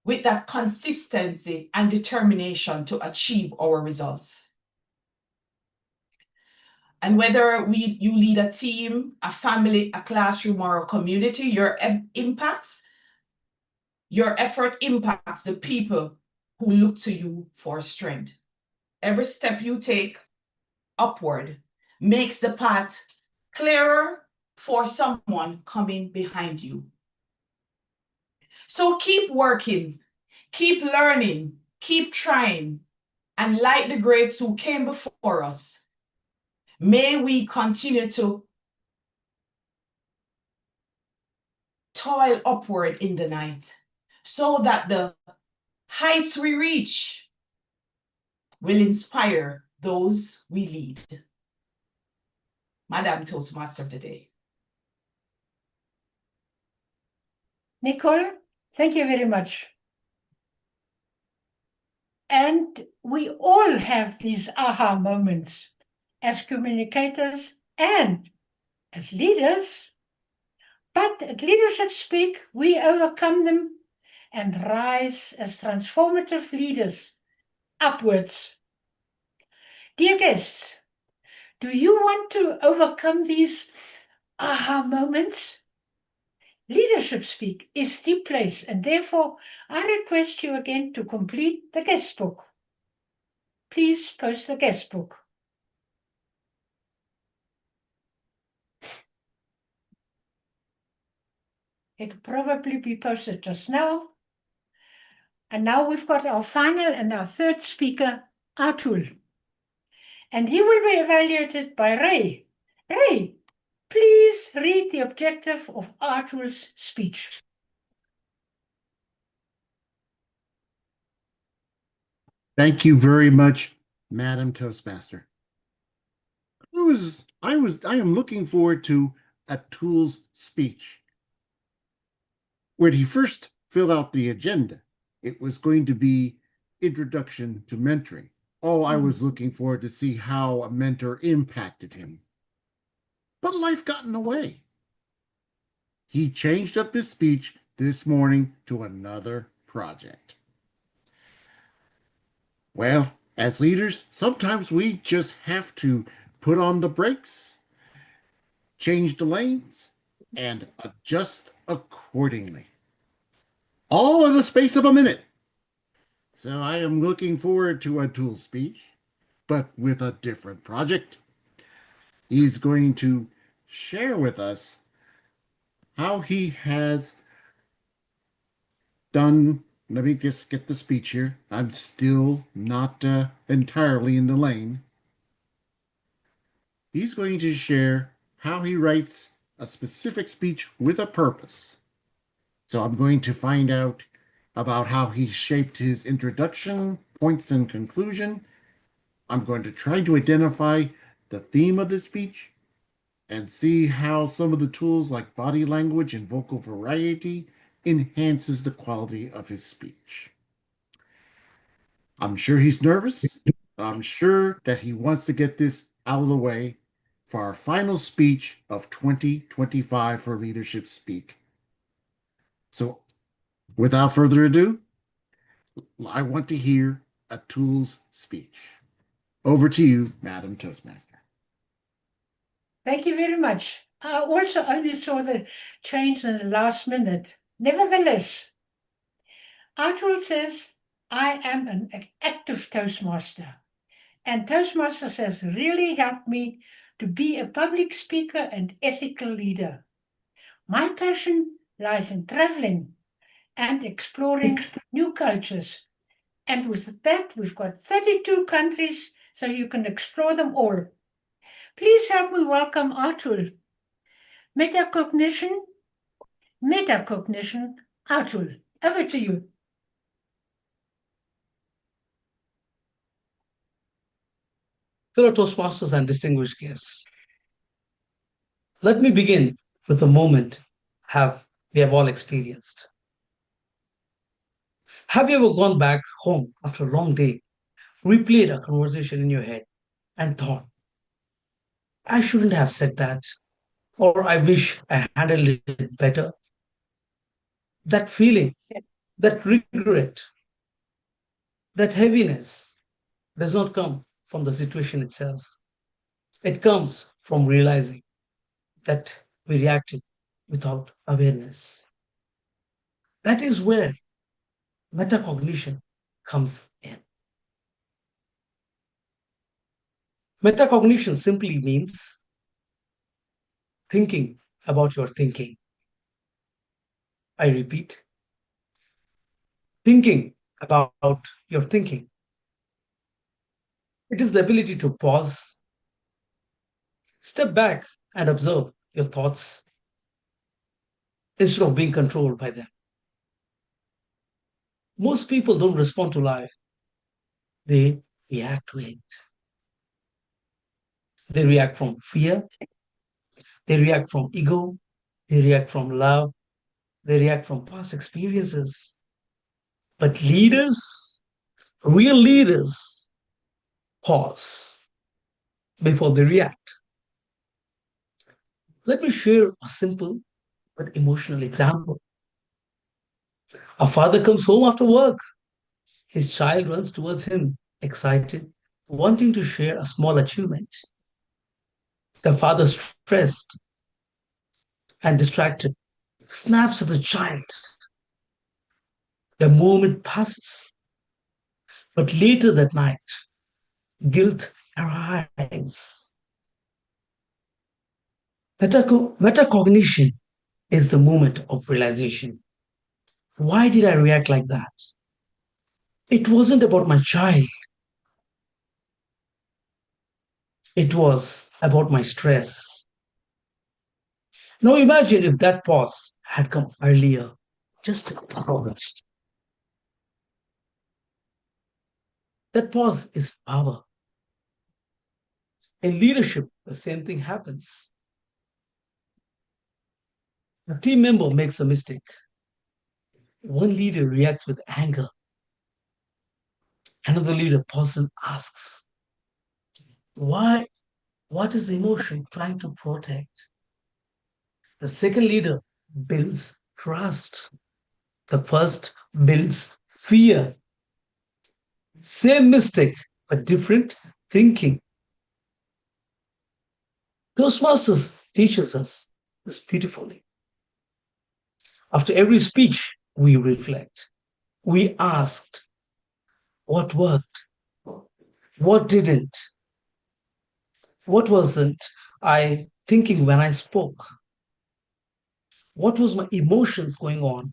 with that consistency and determination to achieve our results. And whether you lead a team, a family, a classroom, or a community, your effort impacts the people who look to you for strength. Every step you take upward makes the path clearer for someone coming behind you. So keep working, keep learning, keep trying, and like the greats who came before us, may we continue to toil upward in the night so that the heights we reach will inspire those we lead. Madam Toastmaster of the Day. Nicole, thank you very much. And we all have these aha moments as communicators and as leaders. But at Leadership Speak, we overcome them and rise as transformative leaders upwards. Dear guests, do you want to overcome these aha moments? Leadership Speak is the place, and therefore I request you again to complete the guest book. Please post the guest book. It'll probably be posted just now. And now we've got our final and our third speaker, Atul. And he will be evaluated by Ray. Ray, please read the objective of Atul's speech. Thank you very much, Madam Toastmaster. I am looking forward to Atul's speech. When he first filled out the agenda, it was going to be Introduction to Mentoring. Oh, I was looking forward to see how a mentor impacted him. But life got in the way. He changed up his speech this morning to another project. Well, as leaders, sometimes we just have to put on the brakes, change the lanes, and adjust accordingly. All in the space of a minute. So I am looking forward to Atul's speech, but with a different project. He's going to share with us how he has done. Let me just get the speech here. I'm still not entirely in the lane. He's going to share how he writes a specific speech with a purpose. So I'm going to find out about how he shaped his introduction, points, and conclusion. I'm going to try to identify the theme of the speech and see how some of the tools like body language and vocal variety enhances the quality of his speech. I'm sure he's nervous. I'm sure that he wants to get this out of the way for our final speech of 2025 for Leadership Speak. So without further ado, I want to hear Atul's speech. Over to you, Madam Toastmaster. Thank you very much. I also only saw the change in the last minute. Nevertheless, Atul says, I am an active Toastmaster. And Toastmasters has really helped me to be a public speaker and ethical leader. My passion lies in traveling and exploring new cultures. And with that, we've got 32 countries, so you can explore them all. Please help me welcome Atul. Metacognition, Atul. Over to you. Fellow Toastmasters and distinguished guests, let me begin with a moment we have all experienced. Have you ever gone back home after a long day, replayed a conversation in your head, and thought, I shouldn't have said that, or I wish I handled it better? That feeling, that regret, that heaviness does not come from the situation itself. It comes from realizing that we reacted without awareness. That is where metacognition comes in. Metacognition simply means thinking about your thinking. I repeat, thinking about your thinking. It is the ability to pause, step back, and observe your thoughts instead of being controlled by them. Most people don't respond to life, they react to it. They react from fear, they react from ego, they react from love, they react from past experiences. But leaders, real leaders, pause before they react. Let me share a simple but emotional example. A father comes home after work. His child runs towards him, excited, wanting to share a small achievement. The father, stressed and distracted, snaps at the child. The moment passes. But later that night, guilt arrives. Metacognition is the moment of realization. Why did I react like that? It wasn't about my child. It was about my stress. Now imagine if that pause had come earlier, just a pause. That pause is power. In leadership, the same thing happens. A team member makes a mistake. One leader reacts with anger. Another leader pauses and asks, why? What is the emotion trying to protect? The second leader builds trust. The first builds fear. Same mistake, but different thinking. Toastmasters teaches us this beautifully. After every speech, we reflect. We asked, what worked? What didn't? What wasn't I thinking when I spoke? What was my emotions going on?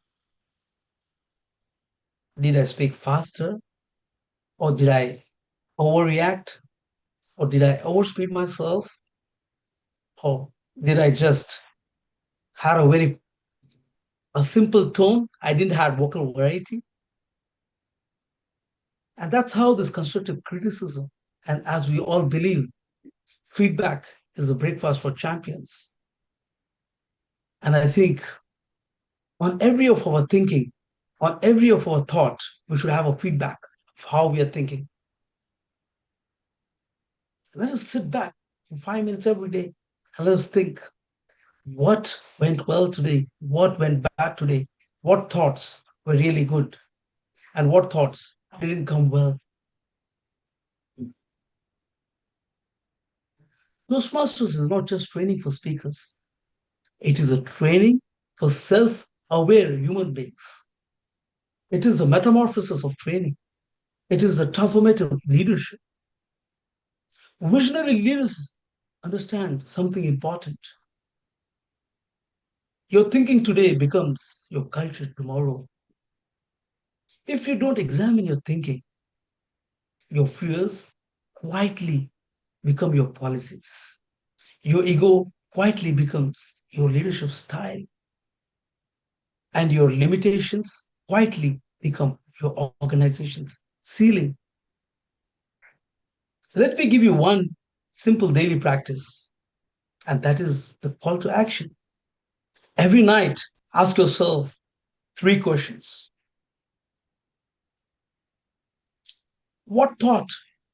Did I speak faster? Or did I overreact? Or did I overspeed myself? Or did I just have a simple tone? I didn't have vocal variety. And that's how this constructive criticism, and as we all believe, feedback is a breakfast for champions. And I think on every of our thinking, on every of our thought, we should have a feedback of how we are thinking. Let us sit back for 5 minutes every day and let us think what went well today, what went bad today, what thoughts were really good, and what thoughts didn't come well. Toastmasters is not just training for speakers. It is a training for self-aware human beings. It is the metamorphosis of training. It is the transformative leadership. Visionary leaders understand something important. Your thinking today becomes your culture tomorrow. If you don't examine your thinking, your fears quietly become your policies. Your ego quietly becomes your leadership style. And your limitations quietly become your organization's ceiling. Let me give you one simple daily practice, and that is the call to action. Every night, ask yourself 3 questions. What thought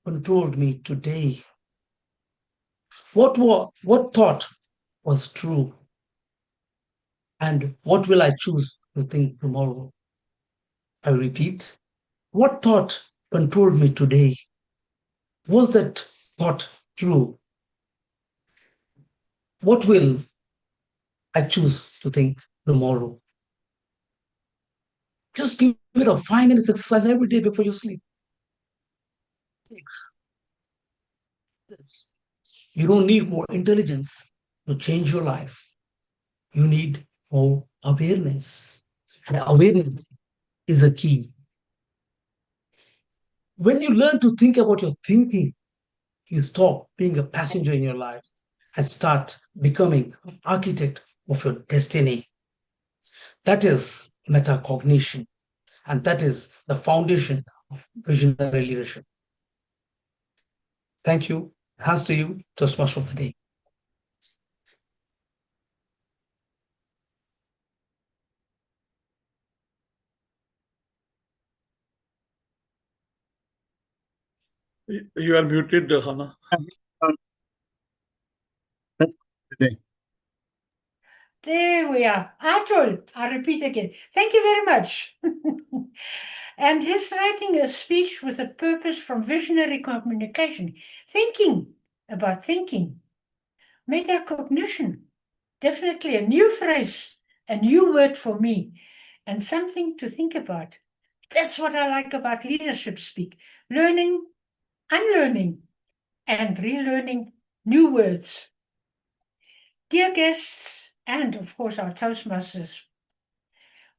controlled me today? What thought was true? And what will I choose to think tomorrow? I repeat, what thought controlled me today? Was that thought true? What will I choose to think tomorrow? Just give it a 5 minutes exercise every day before you sleep. You don't need more intelligence to change your life. You need more awareness. And awareness is a key. When you learn to think about your thinking, you stop being a passenger in your life and start becoming an architect of your destiny. That is metacognition, and that is the foundation of visionary leadership. Thank you. Hands to you, Toastmaster of the Day. You are muted, Hannah. There we are. Atul, I repeat again. Thank you very much. And his writing a speech with a purpose from visionary communication, thinking about thinking, metacognition, definitely a new phrase, a new word for me, and something to think about. That's what I like about leadership speak, learning, unlearning, and relearning new words. Dear guests, and of course our Toastmasters,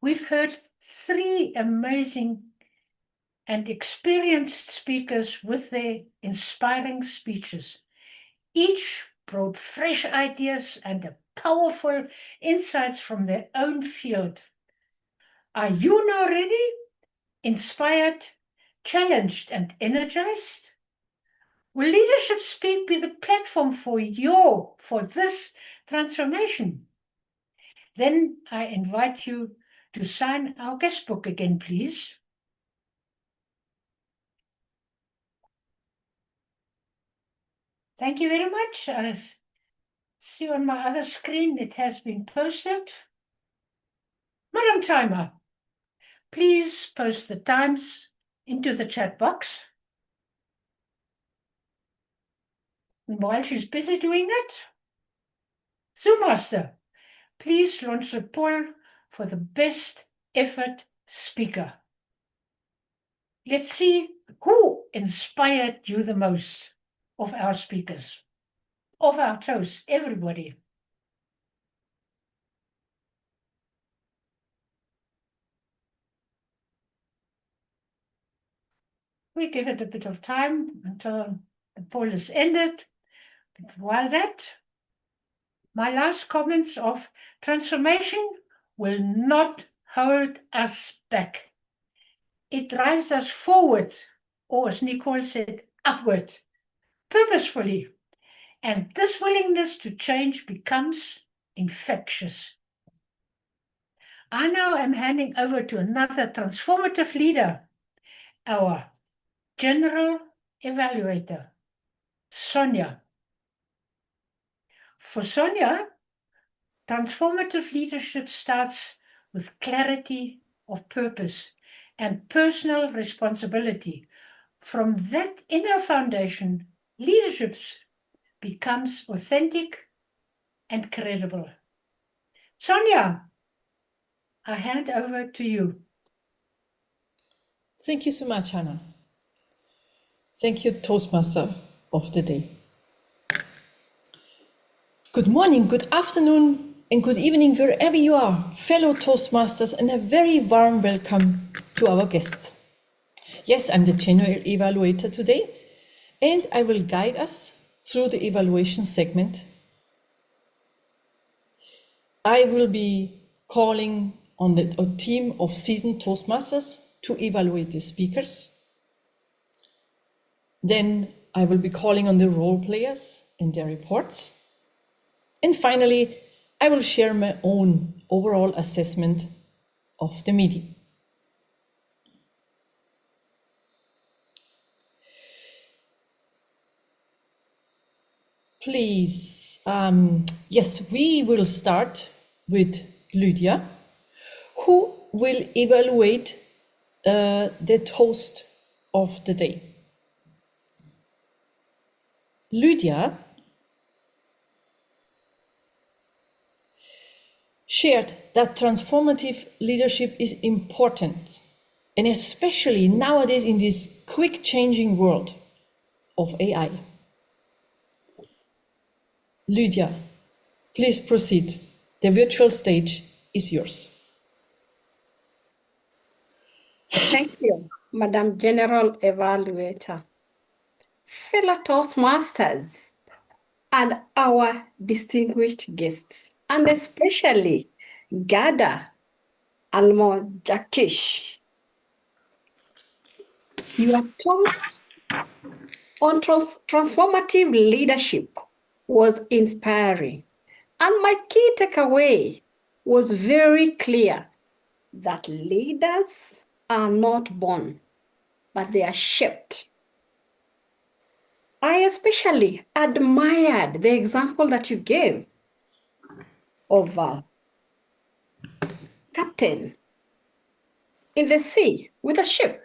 we've heard 3 amazing and experienced speakers with their inspiring speeches. Each brought fresh ideas and powerful insights from their own field. Are you now ready? Inspired, challenged, and energized? Will Leadership Speak be the platform for this transformation? Then I invite you to sign our guest book again, please. Thank you very much. I see on my other screen it has been posted. Madam Timer, please post the times into the chat box. And while she's busy doing that, Zoom Master, please launch the poll for the best effort speaker. Let's see who inspired you the most of our speakers, of our toast, everybody. We give it a bit of time until the poll is ended. But while that, my last comments of transformation will not hold us back. It drives us forward, or as Nicole said, upward, purposefully. And this willingness to change becomes infectious. I now am handing over to another transformative leader, our general evaluator, Sonja. For Sonja, transformative leadership starts with clarity of purpose and personal responsibility. From that inner foundation, leadership becomes authentic and credible. Sonja, I hand over to you. Thank you so much, Hannah. Thank you, Toastmaster of the day. Good morning, good afternoon, and good evening, wherever you are, fellow Toastmasters, and a very warm welcome to our guests. Yes, I'm the General Evaluator today, and I will guide us through the evaluation segment. I will be calling on a team of seasoned Toastmasters to evaluate the speakers. Then I will be calling on the role players and their reports. And finally, I will share my own overall assessment of the meeting. Please, yes, we will start with Lydiah, who will evaluate the toast of the day. Lydiah shared that transformative leadership is important, and especially nowadays in this quick changing world of AI. Lydiah, please proceed. The virtual stage is yours. Thank you, Madam General Evaluator. Fellow Toastmasters and our distinguished guests, and especially Ghada, Almojarkish. Your toast on transformative leadership was inspiring, and my key takeaway was very clear that leaders are not born, but they are shaped. I especially admired the example that you gave of a captain in the sea with a ship.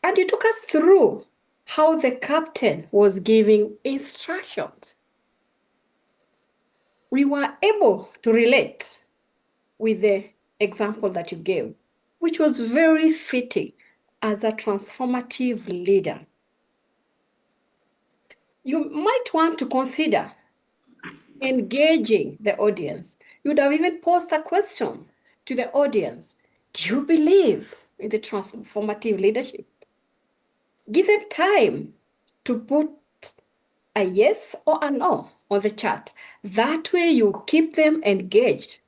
And you took us through how the captain was giving instructions. We were able to relate with the example that you gave, which was very fitting as a transformative leader. You might want to consider engaging the audience. You would have even posed a question to the audience. Do you believe in the transformative leadership? Give them time to put a yes or a no on the chat. That way you keep them engaged,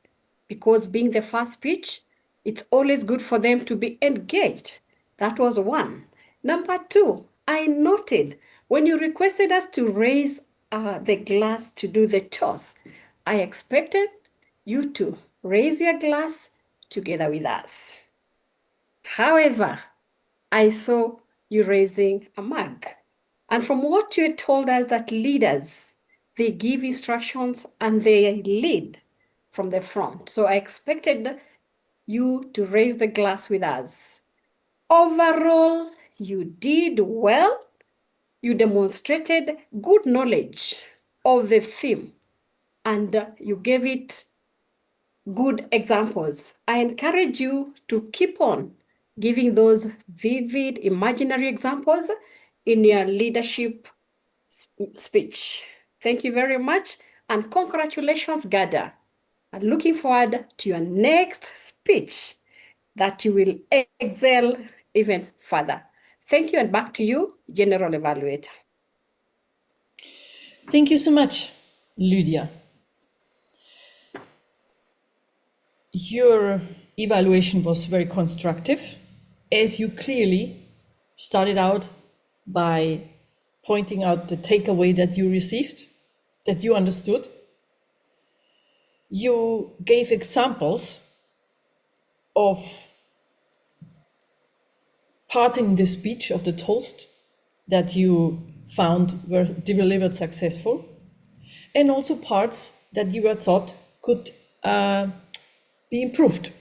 because being the first speech, it's always good for them to be engaged. That was one. Number two, I noted when you requested us to raise the glass to do the toast, I expected you to raise your glass together with us. However, I saw you raising a mug. And from what you told us that leaders, they give instructions and they lead from the front. So I expected you to raise the glass with us. Overall, you did well. You demonstrated good knowledge of the theme and you gave it good examples. I encourage you to keep on giving those vivid imaginary examples in your leadership speech. Thank you very much and congratulations, Ghada. I'm looking forward to your next speech that you will excel even further. Thank you, and back to you, General Evaluator. Thank you so much, Lydiah. Your evaluation was very constructive, as you clearly started out by pointing out the takeaway that you received, that you understood. You gave examples of parts in the speech of the toast that you found were delivered successful, and also parts that you were thought could be improved.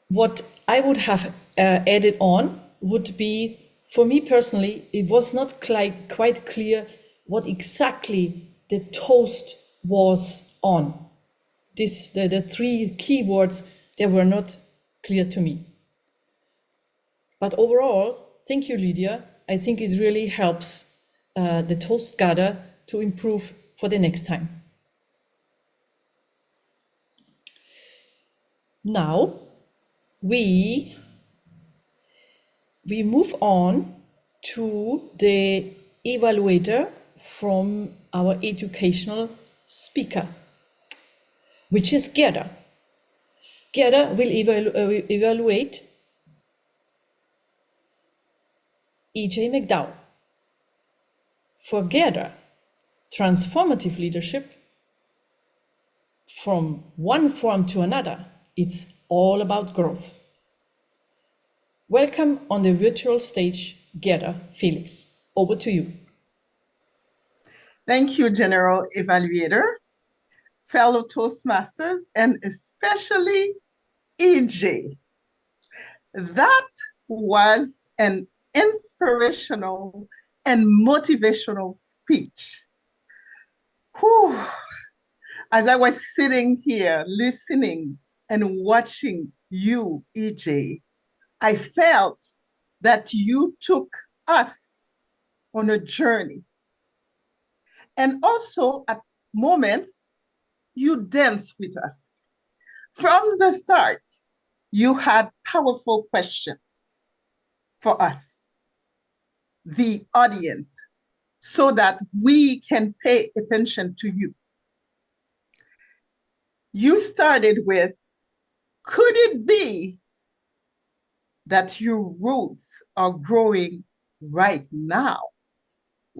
What I would have added on would be, for me personally, it was not quite clear what exactly the toast was on. The three keywords, they were not clear to me. But overall, thank you, Lydiah. I think it really helps the toast Ghada to improve for the next time. Now, we move on to the evaluator from our educational speaker, which is Guerdah. Guerdah will evaluate E.J. McDowell. For Guerdah, transformative leadership, from one form to another, it's all about growth. Welcome on the virtual stage, Guerdah. Felix, over to you. Thank you, General Evaluator, fellow Toastmasters, and especially EJ. That was an inspirational and motivational speech. Whew. As I was sitting here listening and watching you, EJ, I felt that you took us on a journey. And also at moments, you danced with us. From the start, you had powerful questions for us, the audience, so that we can pay attention to you. You started with, could it be that your roots are growing right now?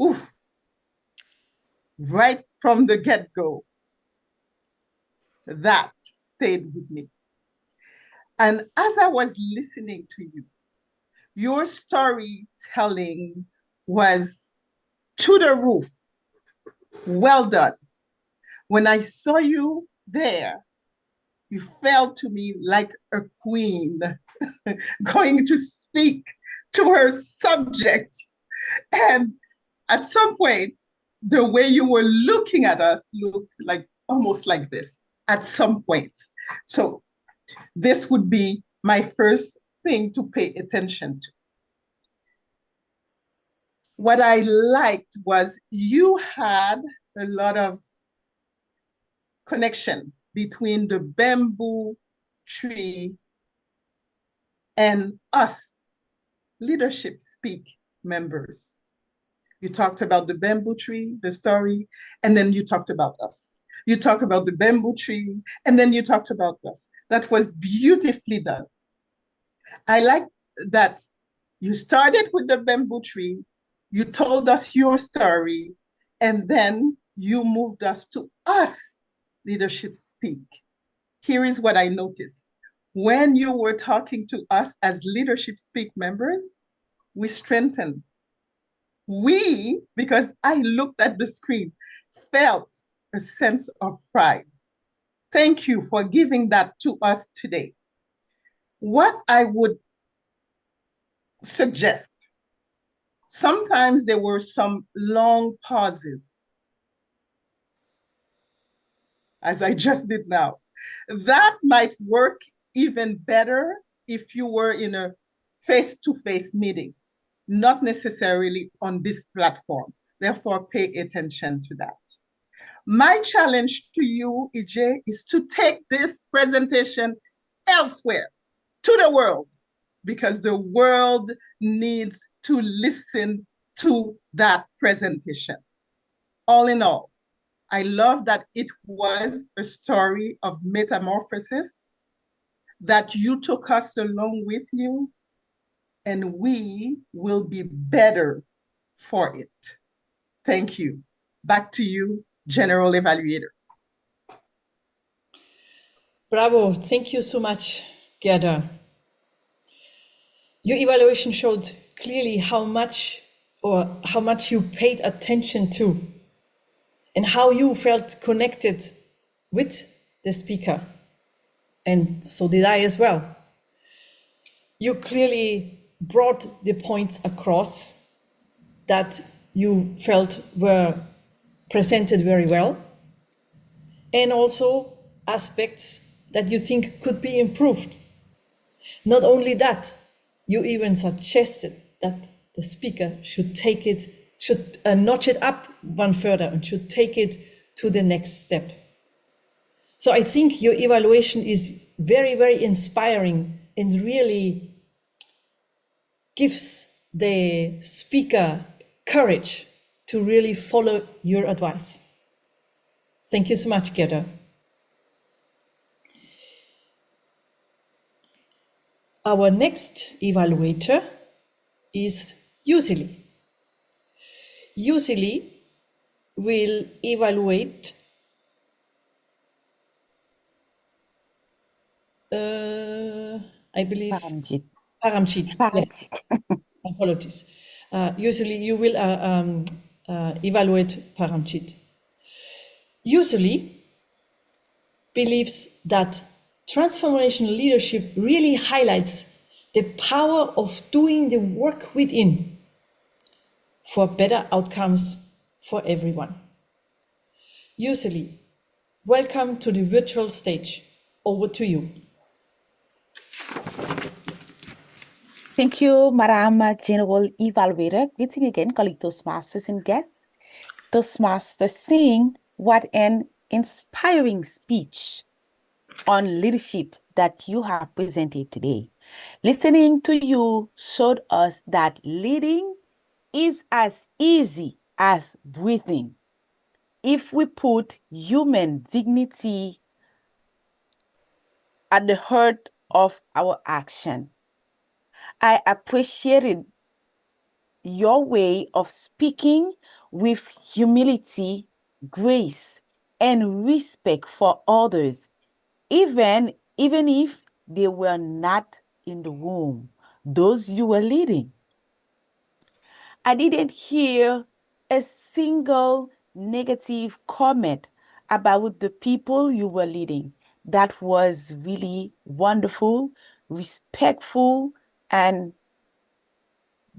Oof. Right from the get-go. That stayed with me. And as I was listening to you, your storytelling was to the roof. Well done. When I saw you there, you felt to me like a queen going to speak to her subjects. And at some point, the way you were looking at us looked like almost like this at some points. So this would be my first thing to pay attention to. What I liked was you had a lot of connection between the bamboo tree and us, Leadership Speak members. You talked about the bamboo tree, the story, and then you talked about us. You talked about the bamboo tree, and then you talked about us. That was beautifully done. I like that you started with the bamboo tree, you told us your story, and then you moved us to us, Leadership Speak. Here is what I noticed. When you were talking to us as Leadership Speak members, we strengthened. We, because I looked at the screen, felt a sense of pride. Thank you for giving that to us today. What I would suggest, sometimes there were some long pauses, as I just did now. That might work even better if you were in a face-to-face meeting, not necessarily on this platform. Therefore, pay attention to that. My challenge to you, EJ, is to take this presentation elsewhere, to the world. because the world needs to listen to that presentation. All in all, I love that it was a story of metamorphosis, that you took us along with you, and we will be better for it. Thank you. Back to you, General Evaluator. Bravo. Thank you so much, Guerdah. Your evaluation showed clearly how much you paid attention to and how you felt connected with the speaker. And so did I as well. You clearly brought the points across that you felt were presented very well, and also aspects that you think could be improved. Not only that, you even suggested that the speaker should notch it up one further and should take it to the next step. So I think your evaluation is very, very inspiring and really gives the speaker courage to really follow your advice. Thank you so much, Guerdah. Our next evaluator is Youselee. Youselee will evaluate I believe Paramjit. Yes. Apologies. Youselee, you will evaluate Paramjit. Youselee believes that transformational leadership really highlights the power of doing the work within for better outcomes for everyone. Youselee, welcome to the virtual stage. Over to you. Thank you, Madam General Evaluator. Greeting again, colleague Toastmasters and guests. Toastmaster Singh, what an inspiring speech on leadership that you have presented today. Listening to you showed us that leading is as easy as breathing if we put human dignity at the heart of our action. I appreciated your way of speaking with humility, grace, and respect for others, even if they were not in the room, those you were leading. I didn't hear a single negative comment about the people you were leading. That was really wonderful, respectful, and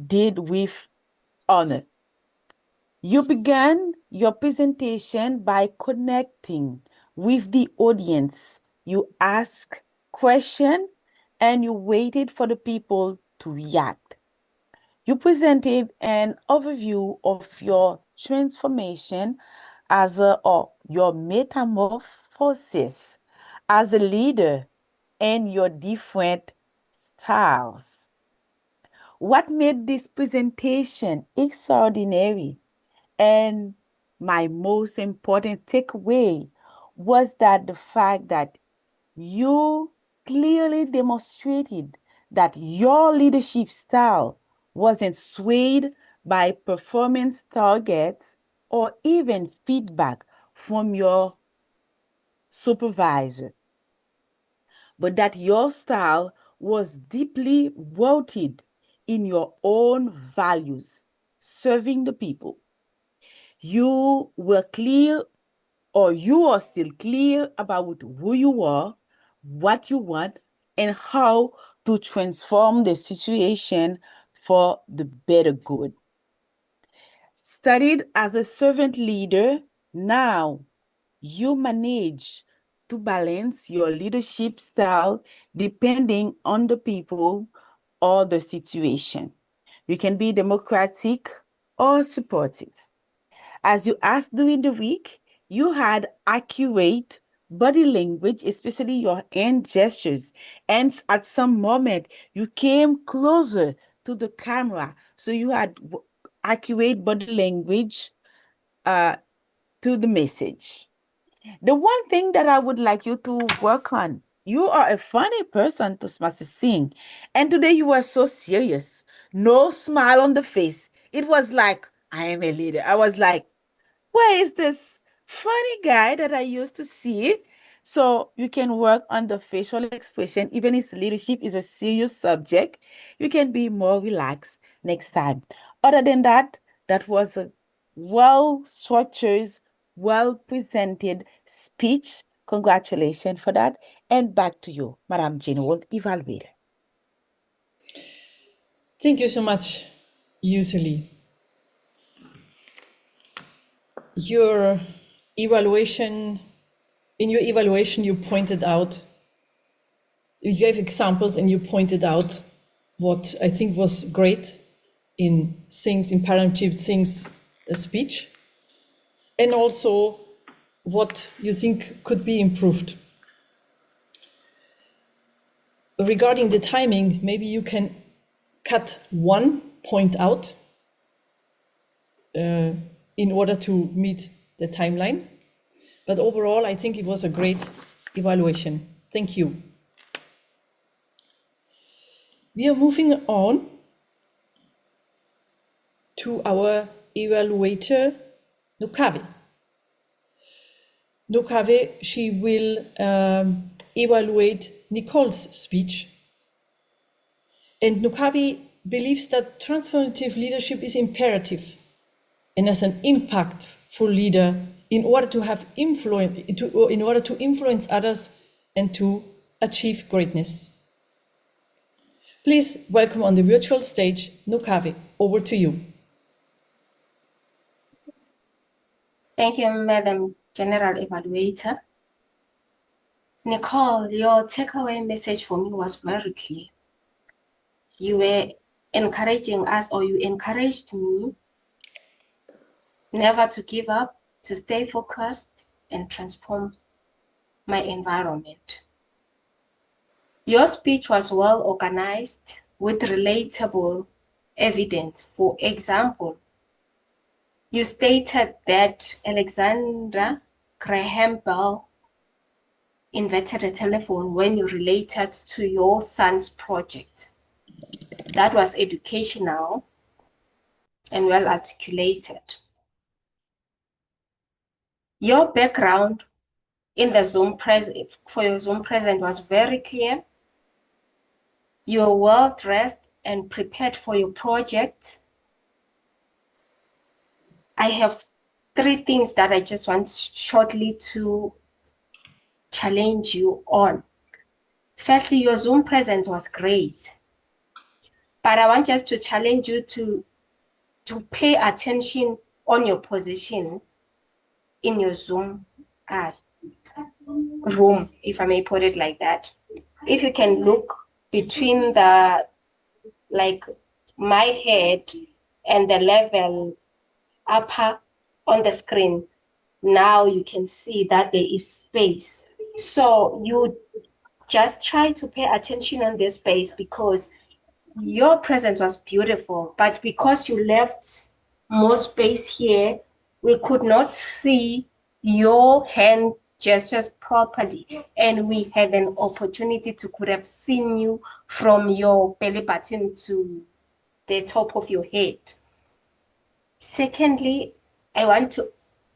did with honor. You began your presentation by connecting with the audience. You asked questions and you waited for the people to react. You presented an overview of your transformation or your metamorphosis as a leader and your different styles. What made this presentation extraordinary and my most important takeaway was that the fact that you clearly demonstrated that your leadership style wasn't swayed by performance targets or even feedback from your supervisor, but that your style was deeply rooted in your own values, serving the people. You were clear, or you are still clear about who you are, what you want, and how to transform the situation for the better good. Studied as a servant leader, now you manage to balance your leadership style depending on the people or the situation. You can be democratic or supportive. As you asked during the week, you had accurate body language, especially your hand gestures. And at some moment, you came closer to the camera. So you had accurate body language to the message. The one thing that I would like you to work on, you are a funny person, Toastmaster Singh. And today you were so serious. No smile on the face. It was like, I am a leader. I was like, where is this funny guy that I used to see? So you can work on the facial expression. Even if leadership is a serious subject, you can be more relaxed next time. Other than that, that was a well-structured, well-presented speech. Congratulations for that. And back to you, Madam General Evaluator. Thank you so much, Youselee. Your evaluation, in your evaluation, you pointed out, you gave examples and you pointed out what I think was great in Paramjit Singh's speech, and also what you think could be improved. Regarding the timing, maybe you can cut one point out in order to meet the timeline. But overall, I think it was a great evaluation. Thank you. We are moving on to our evaluator, Nocawe. Nocawe, she will evaluate Nicole's speech. And Nocawe believes that transformative leadership is imperative and as an impactful leader in order to have influence, in order to influence others and to achieve greatness. Please welcome on the virtual stage, Nocawe. Over to you. Thank you, Madam General Evaluator. Nicole, your takeaway message for me was very clear. You were encouraging us, or you encouraged me never to give up, to stay focused and transform my environment. Your speech was well organized with relatable evidence. For example, you stated that Alexander Graham Bell invented a telephone when you related to your son's project. That was educational and well articulated. Your background in the Zoom for your Zoom present was very clear. You are well dressed and prepared for your project. I have 3 things that I just want shortly to challenge you on. Firstly, your Zoom present was great, but I want just to challenge you to pay attention on your position in your Zoom room, if I may put it like that. If you can look between the, like my head and the level upper on the screen, now you can see that there is space. So you just try to pay attention on this space, because your presence was beautiful, but because you left more space here, we could not see your hand gestures properly, and we had an opportunity to could have seen you from your belly button to the top of your head. Secondly, I want to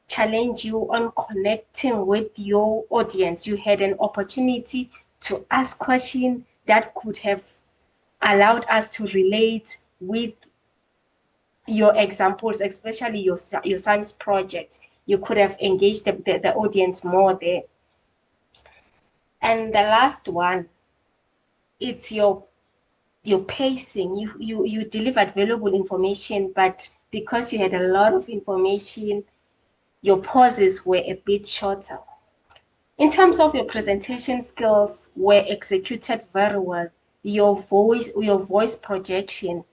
challenge you on connecting with your audience. You had an opportunity to ask questions that could have allowed us to relate with your examples, especially your son's project. You could have engaged the audience more there. And the last one, it's your pacing. You delivered valuable information, but because you had a lot of information, your pauses were a bit shorter. In terms of your presentation skills, were executed very well. Your voice projection,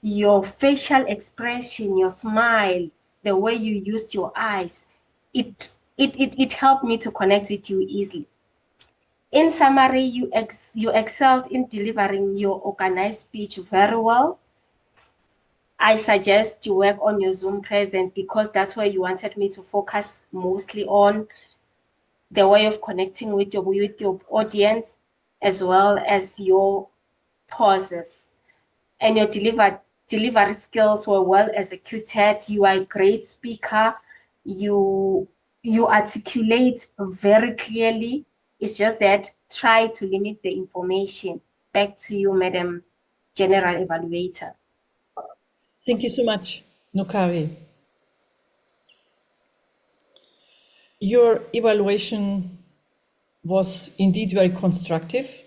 your facial expression, your smile, the way you used your eyes, it it helped me to connect with you easily. In summary, you excelled in delivering your organized speech very well. I suggest you work on your Zoom presence because that's where you wanted me to focus mostly on the way of connecting with your audience, as well as your pauses. And your delivery skills were well executed. You are a great speaker. You articulate very clearly. It's just that try to limit the information. Back to you, Madam General Evaluator. Thank you so much, Nocawe. Your evaluation was indeed very constructive,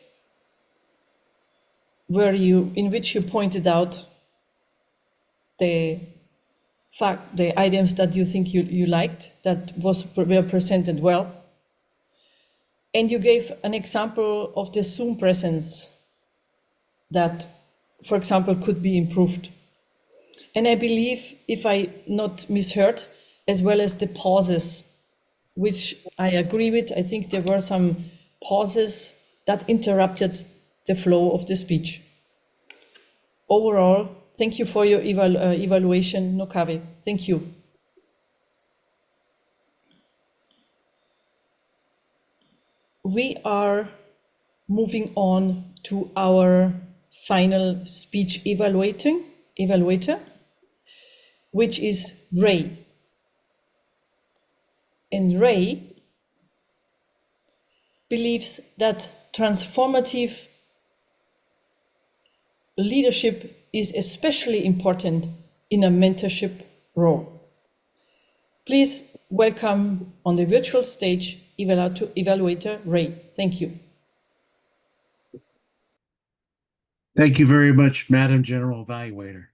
in which you pointed out the items that you think you liked, that were presented well. And you gave an example of the Zoom presence that, for example, could be improved. And I believe, if I not misheard, as well as the pauses, which I agree with. I think there were some pauses that interrupted the flow of the speech. Overall, thank you for your evaluation, Nocawe. Thank you. We are moving on to our final speech evaluator, which is Ray. And Ray believes that transformative leadership is especially important in a mentorship role. Please welcome on the virtual stage Evaluator Ray. Thank you. Thank you very much, Madam General Evaluator.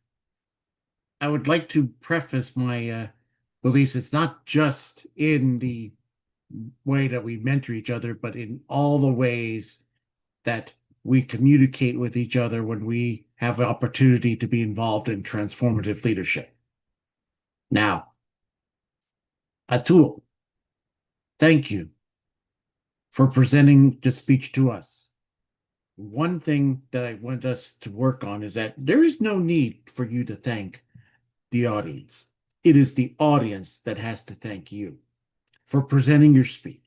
I would like to preface my beliefs. It's not just in the way that we mentor each other, but in all the ways that we communicate with each other when we have an opportunity to be involved in transformative leadership. Now, Atul, thank you for presenting the speech to us. One thing that I want us to work on is that there is no need for you to thank the audience. It is the audience that has to thank you for presenting your speech,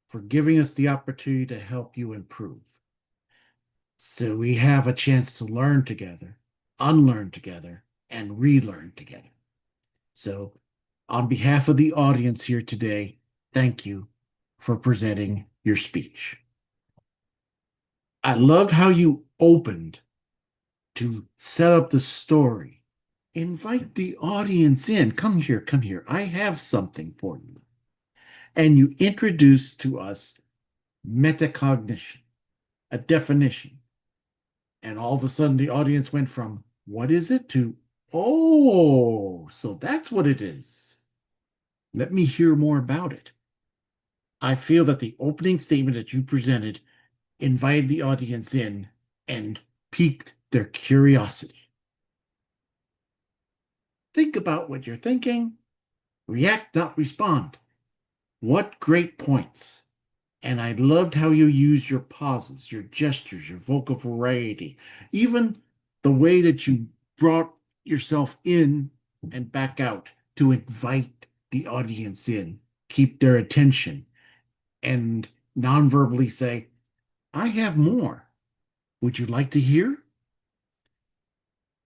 for giving us the opportunity to help you improve. So we have a chance to learn together, unlearn together, and relearn together. So on behalf of the audience here today, thank you for presenting your speech. I loved how you opened to set up the story. Invite the audience in. Come here, come here. I have something for you. And you introduced to us metacognition, a definition. And all of a sudden the audience went from, what is it, to, oh, so that's what it is. Let me hear more about it. I feel that the opening statement that you presented invited the audience in and piqued their curiosity. Think about what you're thinking. React, not respond. What great points. And I loved how you used your pauses, your gestures, your vocal variety, even the way that you brought yourself in and back out to invite the audience in, keep their attention, and non-verbally say, I have more. Would you like to hear?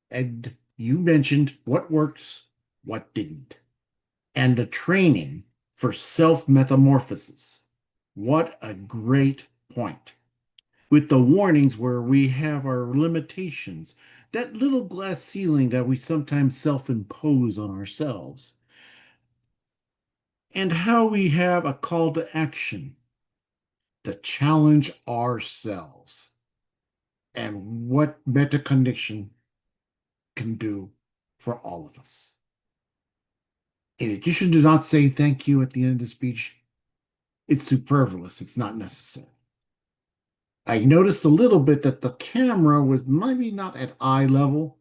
And you mentioned what works, what didn't, and a training for self-metamorphosis. What a great point. With the warnings where we have our limitations, that little glass ceiling that we sometimes self-impose on ourselves, and how we have a call to action to challenge ourselves, and what metacognition can do for all of us. In addition to not saying thank you at the end of the speech, it's superfluous. It's not necessary. I noticed a little bit that the camera was maybe not at eye level,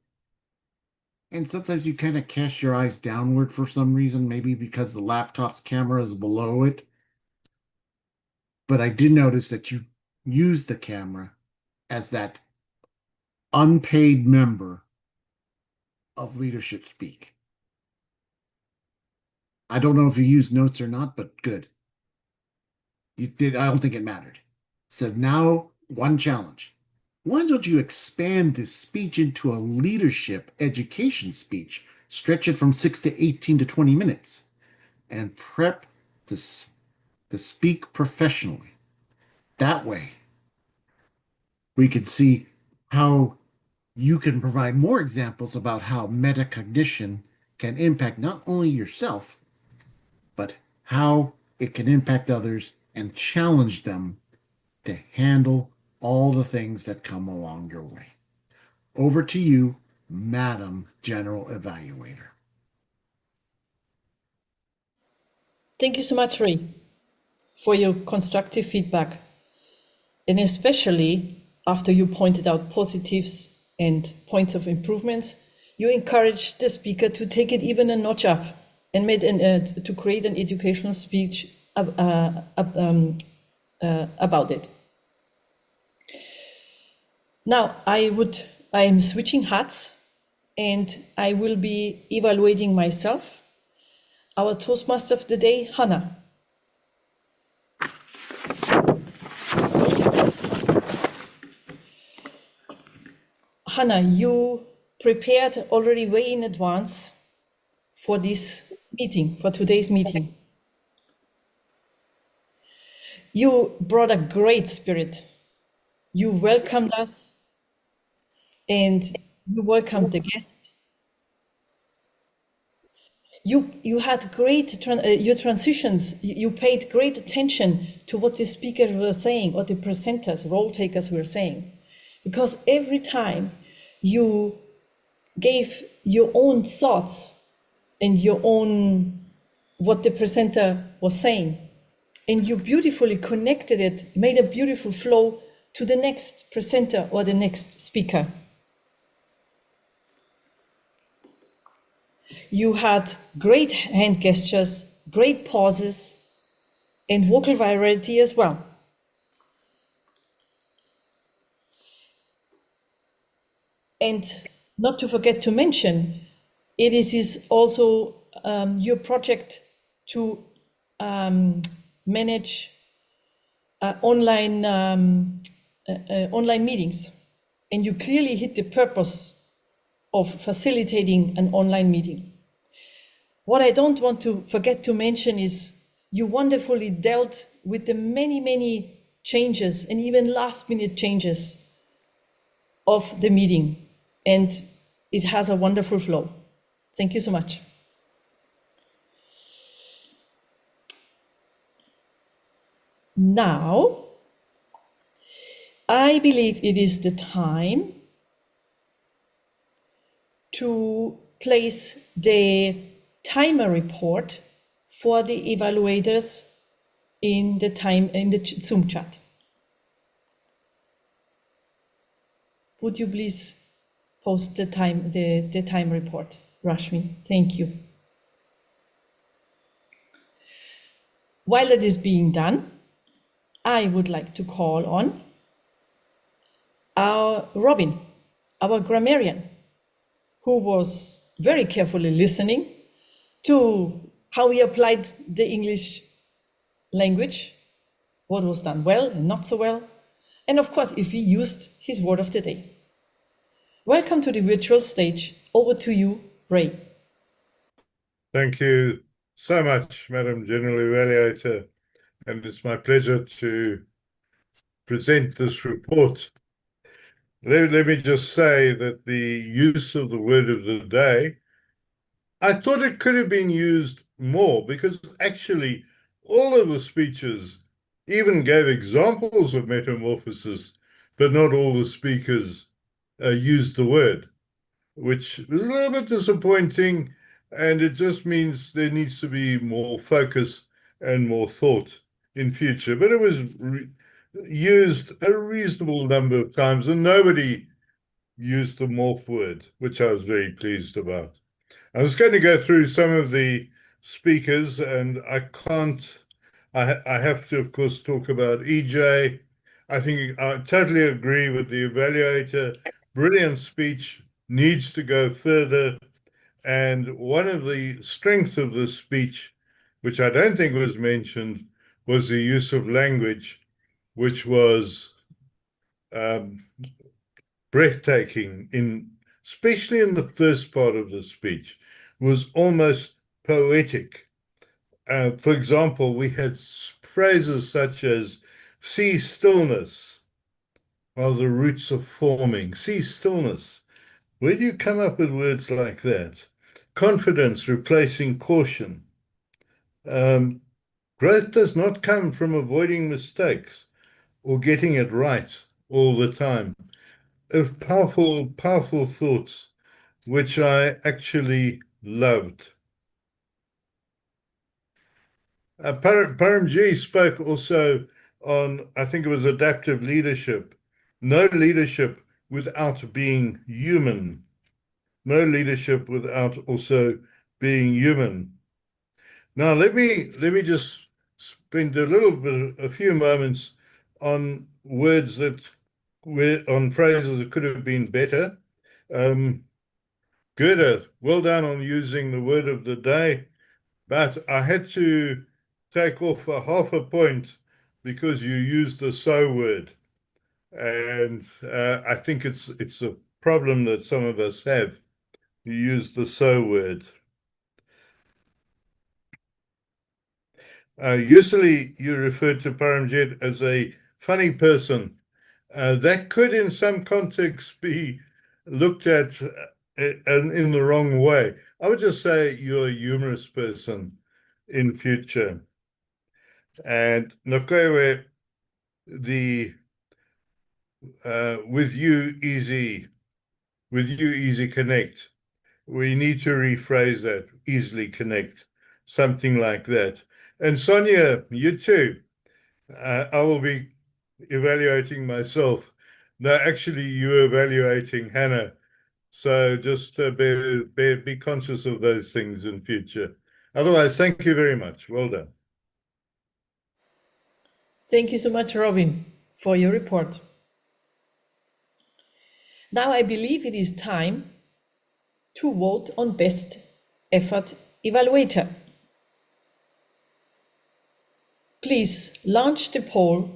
And sometimes you kind of cast your eyes downward for some reason, maybe because the laptop's camera is below it. But I did notice that you use the camera as that unpaid member of Leadership Speak. I don't know if you used notes or not, but good. You did. I don't think it mattered. So now, one challenge. Why don't you expand this speech into a leadership education speech? Stretch it from 6 to 18 to 20 minutes and prep to speak professionally. That way, we can see how you can provide more examples about how metacognition can impact not only yourself, but how it can impact others and challenge them to handle all the things that come along your way. Over to you, Madam General Evaluator. Thank you so much, Ray, for your constructive feedback. And especially after you pointed out positives and points of improvements, you encouraged the speaker to take it even a notch up and to create an educational speech about it. Now, I'm switching hats and I will be evaluating myself. Our Toastmaster of the day, Hannah. Hannah, you prepared already way in advance for this meeting, for today's meeting. You brought a great spirit. You welcomed us and you welcomed the guest. You had great your transitions. You paid great attention to what the speaker was saying, what the presenters, role takers were saying, because every time you gave your own thoughts and your own what the presenter was saying, and you beautifully connected it, made a beautiful flow to the next presenter or the next speaker. You had great hand gestures, great pauses, and vocal variety as well. And not to forget to mention, it is also your project to manage online meetings. And you clearly hit the purpose of facilitating an online meeting. What I don't want to forget to mention is you wonderfully dealt with the many, many changes and even last-minute changes of the meeting. And it has a wonderful flow. Thank you so much. Now, I believe it is the time to place the timer report for the evaluators in the Zoom chat. Would you please post the time report, Rashmi? Thank you. While it is being done, I would like to call on our Robin, our grammarian, who was very carefully listening to how we applied the English language, what was done well and not so well, and of course, if he used his word of the day. Welcome to the virtual stage. Over to you, Ray. Thank you so much, Madam General Evaluator, and it's my pleasure to present this report. Let me just say that the use of the word of the day, I thought it could have been used more, because actually all of the speeches even gave examples of metamorphosis, but not all the speakers used the word, which is a little bit disappointing, and it just means there needs to be more focus and more thought in future. But it was used a reasonable number of times, and nobody used the morph word, which I was very pleased about. I was going to go through some of the speakers, and I can't. I have to, of course, talk about EJ. I think I totally agree with the evaluator. Brilliant speech, needs to go further. And one of the strengths of the speech, which I don't think was mentioned, was the use of language, which was breathtaking, especially in the first part of the speech, was almost poetic. For example, we had phrases such as "see stillness while the roots are forming." See stillness. Where do you come up with words like that? Confidence replacing caution. Growth does not come from avoiding mistakes or getting it right all the time. Powerful, powerful thoughts, which I actually loved. Paramjit spoke also on, I think it was adaptive leadership. No leadership without being human. No leadership without also being human. Now, let me just spend a few moments on words on phrases that could have been better. Guerdah, well done on using the word of the day, but I had to take off a half a point because you used the "so" word. And I think it's a problem that some of us have. You use the "so" word. Usually you referred to Paramjit as a funny person. That could in some contexts be looked at in the wrong way. I would just say you're a humorous person in future. And Nocawe, with you easy connect. We need to rephrase that, easily connect, something like that. And Sonja, you too. I will be evaluating myself. No, actually, you're evaluating Hannah. So just be conscious of those things in future. Otherwise, thank you very much. Well done. Thank you so much, Robin, for your report. Now I believe it is time to vote on Best Effort Evaluator. Please launch the poll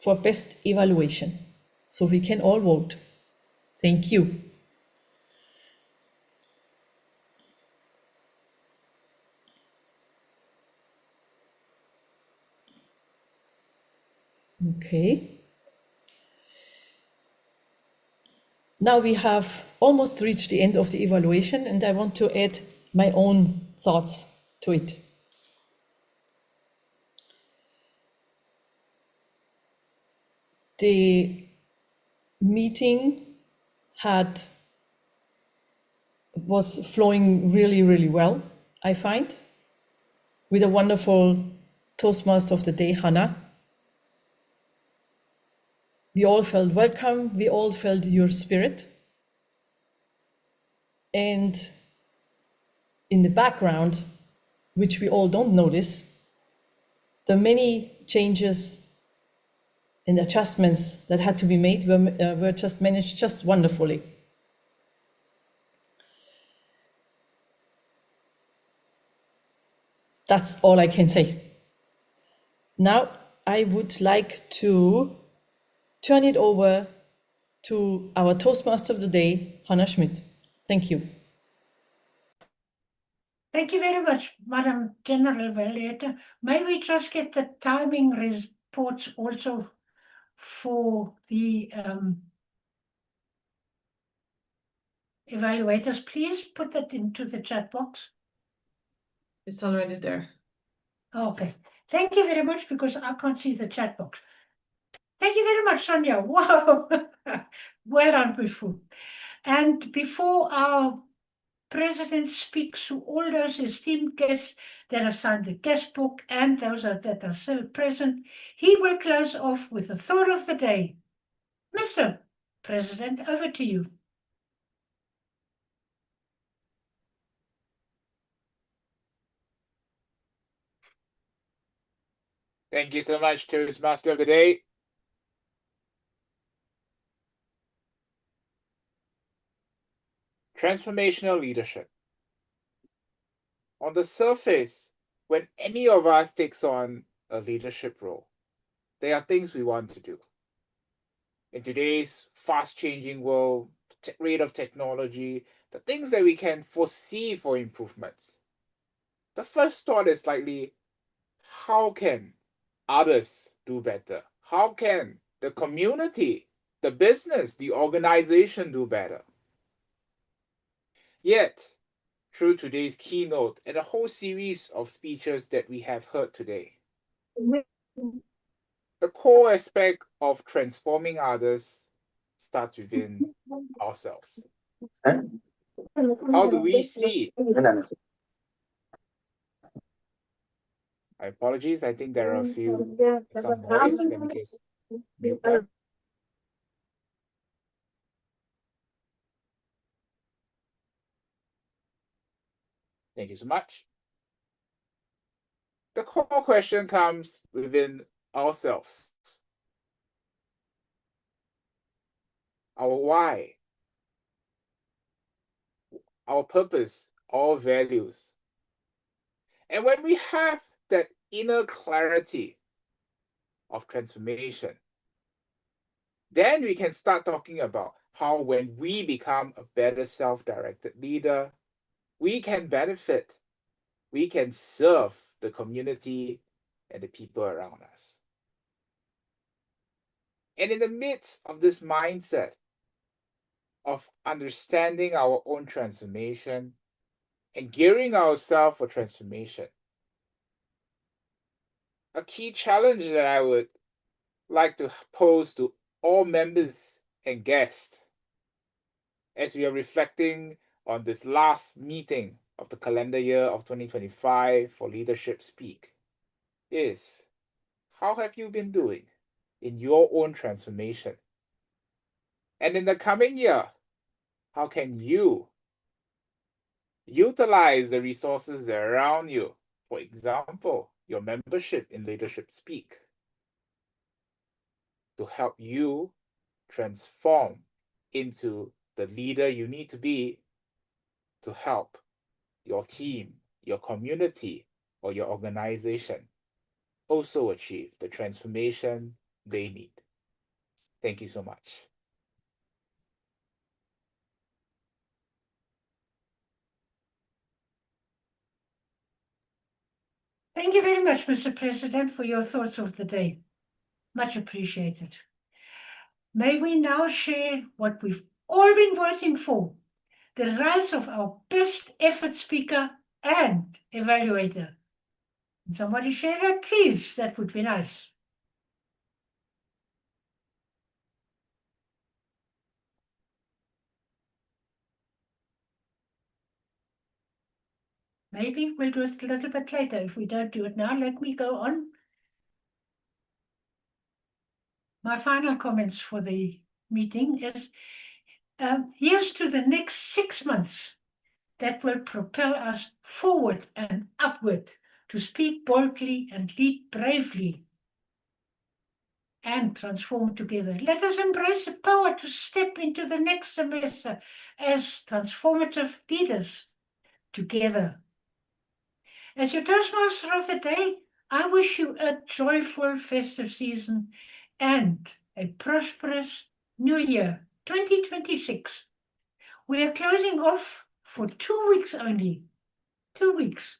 for Best Evaluation so we can all vote. Thank you. Okay. Now we have almost reached the end of the evaluation, and I want to add my own thoughts to it. The meeting was flowing really, really well, I find, with a wonderful Toastmaster of the Day, Hannah. We all felt welcome. We all felt your spirit. And in the background, which we all don't notice, the many changes and adjustments that had to be made were just managed just wonderfully. That's all I can say. Now I would like to turn it over to our Toastmaster of the Day, Hannah Schmidt. Thank you. Thank you very much, Madam General Evaluator. May we just get the timing reports also for the evaluators? Please put that into the chat box. It's already there. Okay. Thank you very much, because I can't see the chat box. Thank you very much, Sonja. Wow. Well done, Bifu. And before our President speaks to all those esteemed guests that have signed the guest book and those that are still present, he will close off with the thought of the day. Mr. President, over to you. Thank you so much, Toastmaster of the Day. Transformational leadership. On the surface, when any of us takes on a leadership role, there are things we want to do. In today's fast-changing world, rate of technology, the things that we can foresee for improvements. The first thought is likely, how can others do better? How can the community, the business, the organization do better? Yet, through today's keynote and a whole series of speeches that we have heard today, the core aspect of transforming others starts within ourselves. How do we see? My apologies, I think there are some noise. Let me just mute that. Thank you so much. The core question comes within ourselves. Our why, our purpose, our values. And when we have that inner clarity of transformation, then we can start talking about how when we become a better self-directed leader, we can benefit, we can serve the community and the people around us. And in the midst of this mindset of understanding our own transformation and gearing ourselves for transformation, a key challenge that I would like to pose to all members and guests as we are reflecting on this last meeting of the calendar year of 2025 for Leadership Speak is, how have you been doing in your own transformation? And in the coming year, how can you utilize the resources that are around you? For example, your membership in Leadership Speak to help you transform into the leader you need to be to help your team, your community, or your organization also achieve the transformation they need. Thank you so much. Thank you very much, Mr. President, for your thoughts of the day. Much appreciated. May we now share what we've all been waiting for, the results of our best effort speaker and evaluator. Can somebody share that, please? That would be nice. Maybe we'll do it a little bit later. If we don't do it now, let me go on. My final comments for the meeting is, here's to the next 6 months that will propel us forward and upward to speak boldly and lead bravely and transform together. Let us embrace the power to step into the next semester as transformative leaders together. As your Toastmaster of the Day, I wish you a joyful festive season and a prosperous new year, 2026. We are closing off for 2 weeks only, 2 weeks,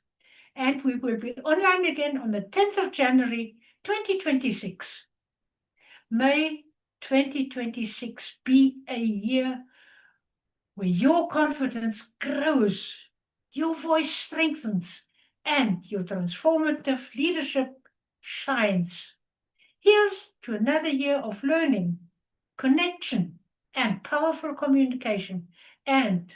and we will be online again on the 10th of January, 2026. May 2026 be a year where your confidence grows, your voice strengthens, and your transformative leadership shines. Here's to another year of learning, connection, and powerful communication. And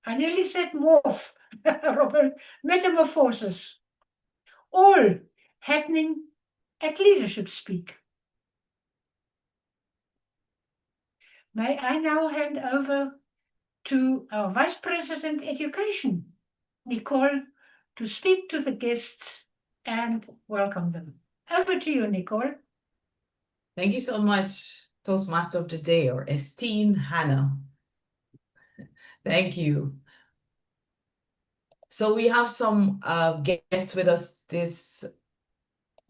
I nearly said morph, Robert, metamorphosis, all happening at Leadership Speak. May I now hand over to our Vice President Education, Nicole, to speak to the guests and welcome them. Over to you, Nicole. Thank you so much, Toastmaster of the Day, or esteemed Hannah. Thank you. So we have some guests with us this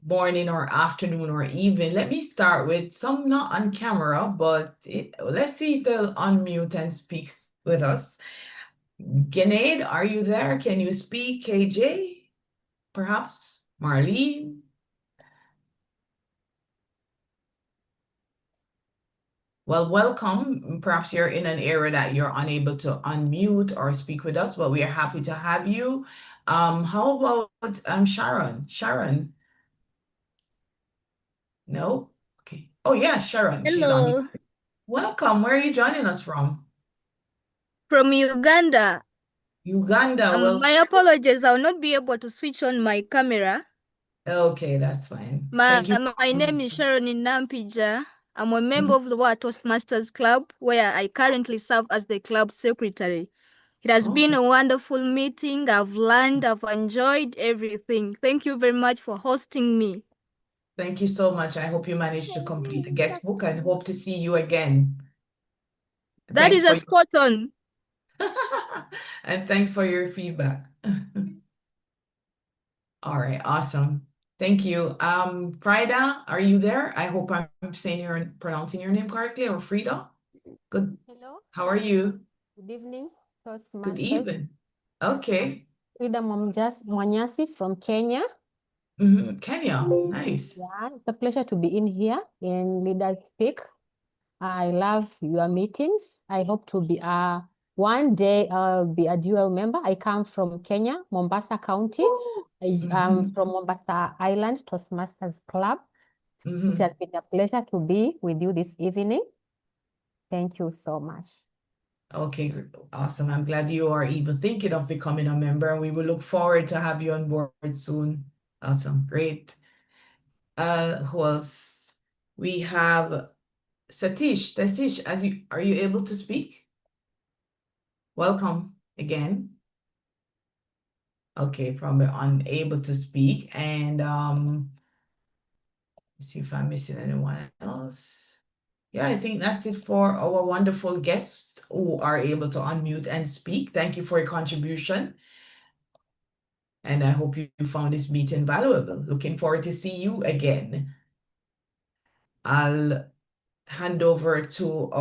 morning or afternoon or evening. Let me start with some not on camera, but let's see if they'll unmute and speak with us. Grenade, are you there? Can you speak? KJ, perhaps? Marlene? Well, welcome. Perhaps you're in an area that you're unable to unmute or speak with us, but we are happy to have you. How about Sharon? Sharon? No? Okay. Oh, yeah, Sharon. She's on. Hello, Welcome. Where are you joining us from? from Uganda. Uganda. Well, My apologies, I'll not be able to switch on my camera. okay, that's fine. My Thank you. name is Sharon Nampija. I'm a member of the World Toastmasters Club, where I currently serve as the club secretary. It has been a wonderful meeting. I've learned, I've enjoyed everything. Thank you very much for hosting me. Thank you so much. I hope you managed to complete the guest book and hope to see you again. That is a spot on. And thanks for your feedback. All right, awesome. Thank you. Frida, are you there? I hope I'm pronouncing your name correctly, or Frida? Good. Hello. How are you? Good evening, Toastmasters. Good evening. Okay. Frida Mwanyasi from Kenya. Kenya, nice. Yeah, it's a pleasure to be in here in Leaders Speak. I love your meetings. I hope to be one day I'll be a dual member. I come from Kenya, Mombasa County. I'm from Mombasa Island Toastmasters Club. It has been a pleasure to be with you this evening. Thank you so much. Okay, awesome. I'm glad you are even thinking of becoming a member, and we will look forward to have you on board soon. Awesome, great. Who else? We have Satish. Satish, are you able to speak? Welcome again. Okay, probably unable to speak. And let's see if I'm missing anyone else. Yeah, I think that's it for our wonderful guests who are able to unmute and speak. Thank you for your contribution. And I hope you found this meeting valuable. Looking forward to see you again. I'll hand over to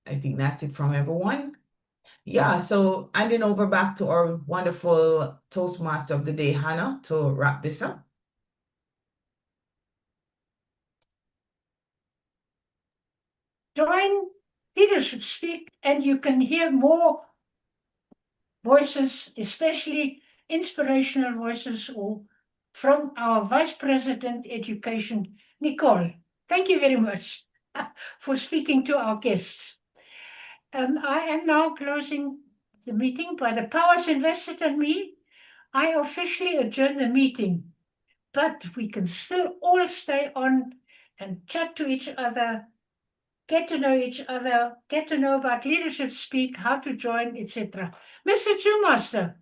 I think that's it from everyone. Yeah, so handing over back to our wonderful Toastmaster of the Day, Hannah, to wrap this up. Join Leadership Speak and you can hear more voices, especially inspirational voices from our Vice President Education, Nicole. Thank you very much for speaking to our guests. I am now closing the meeting. By the powers invested in me, I officially adjourn the meeting, but we can still all stay on and chat to each other, get to know each other, get to know about Leadership Speak, how to join, etc. Mr. Master.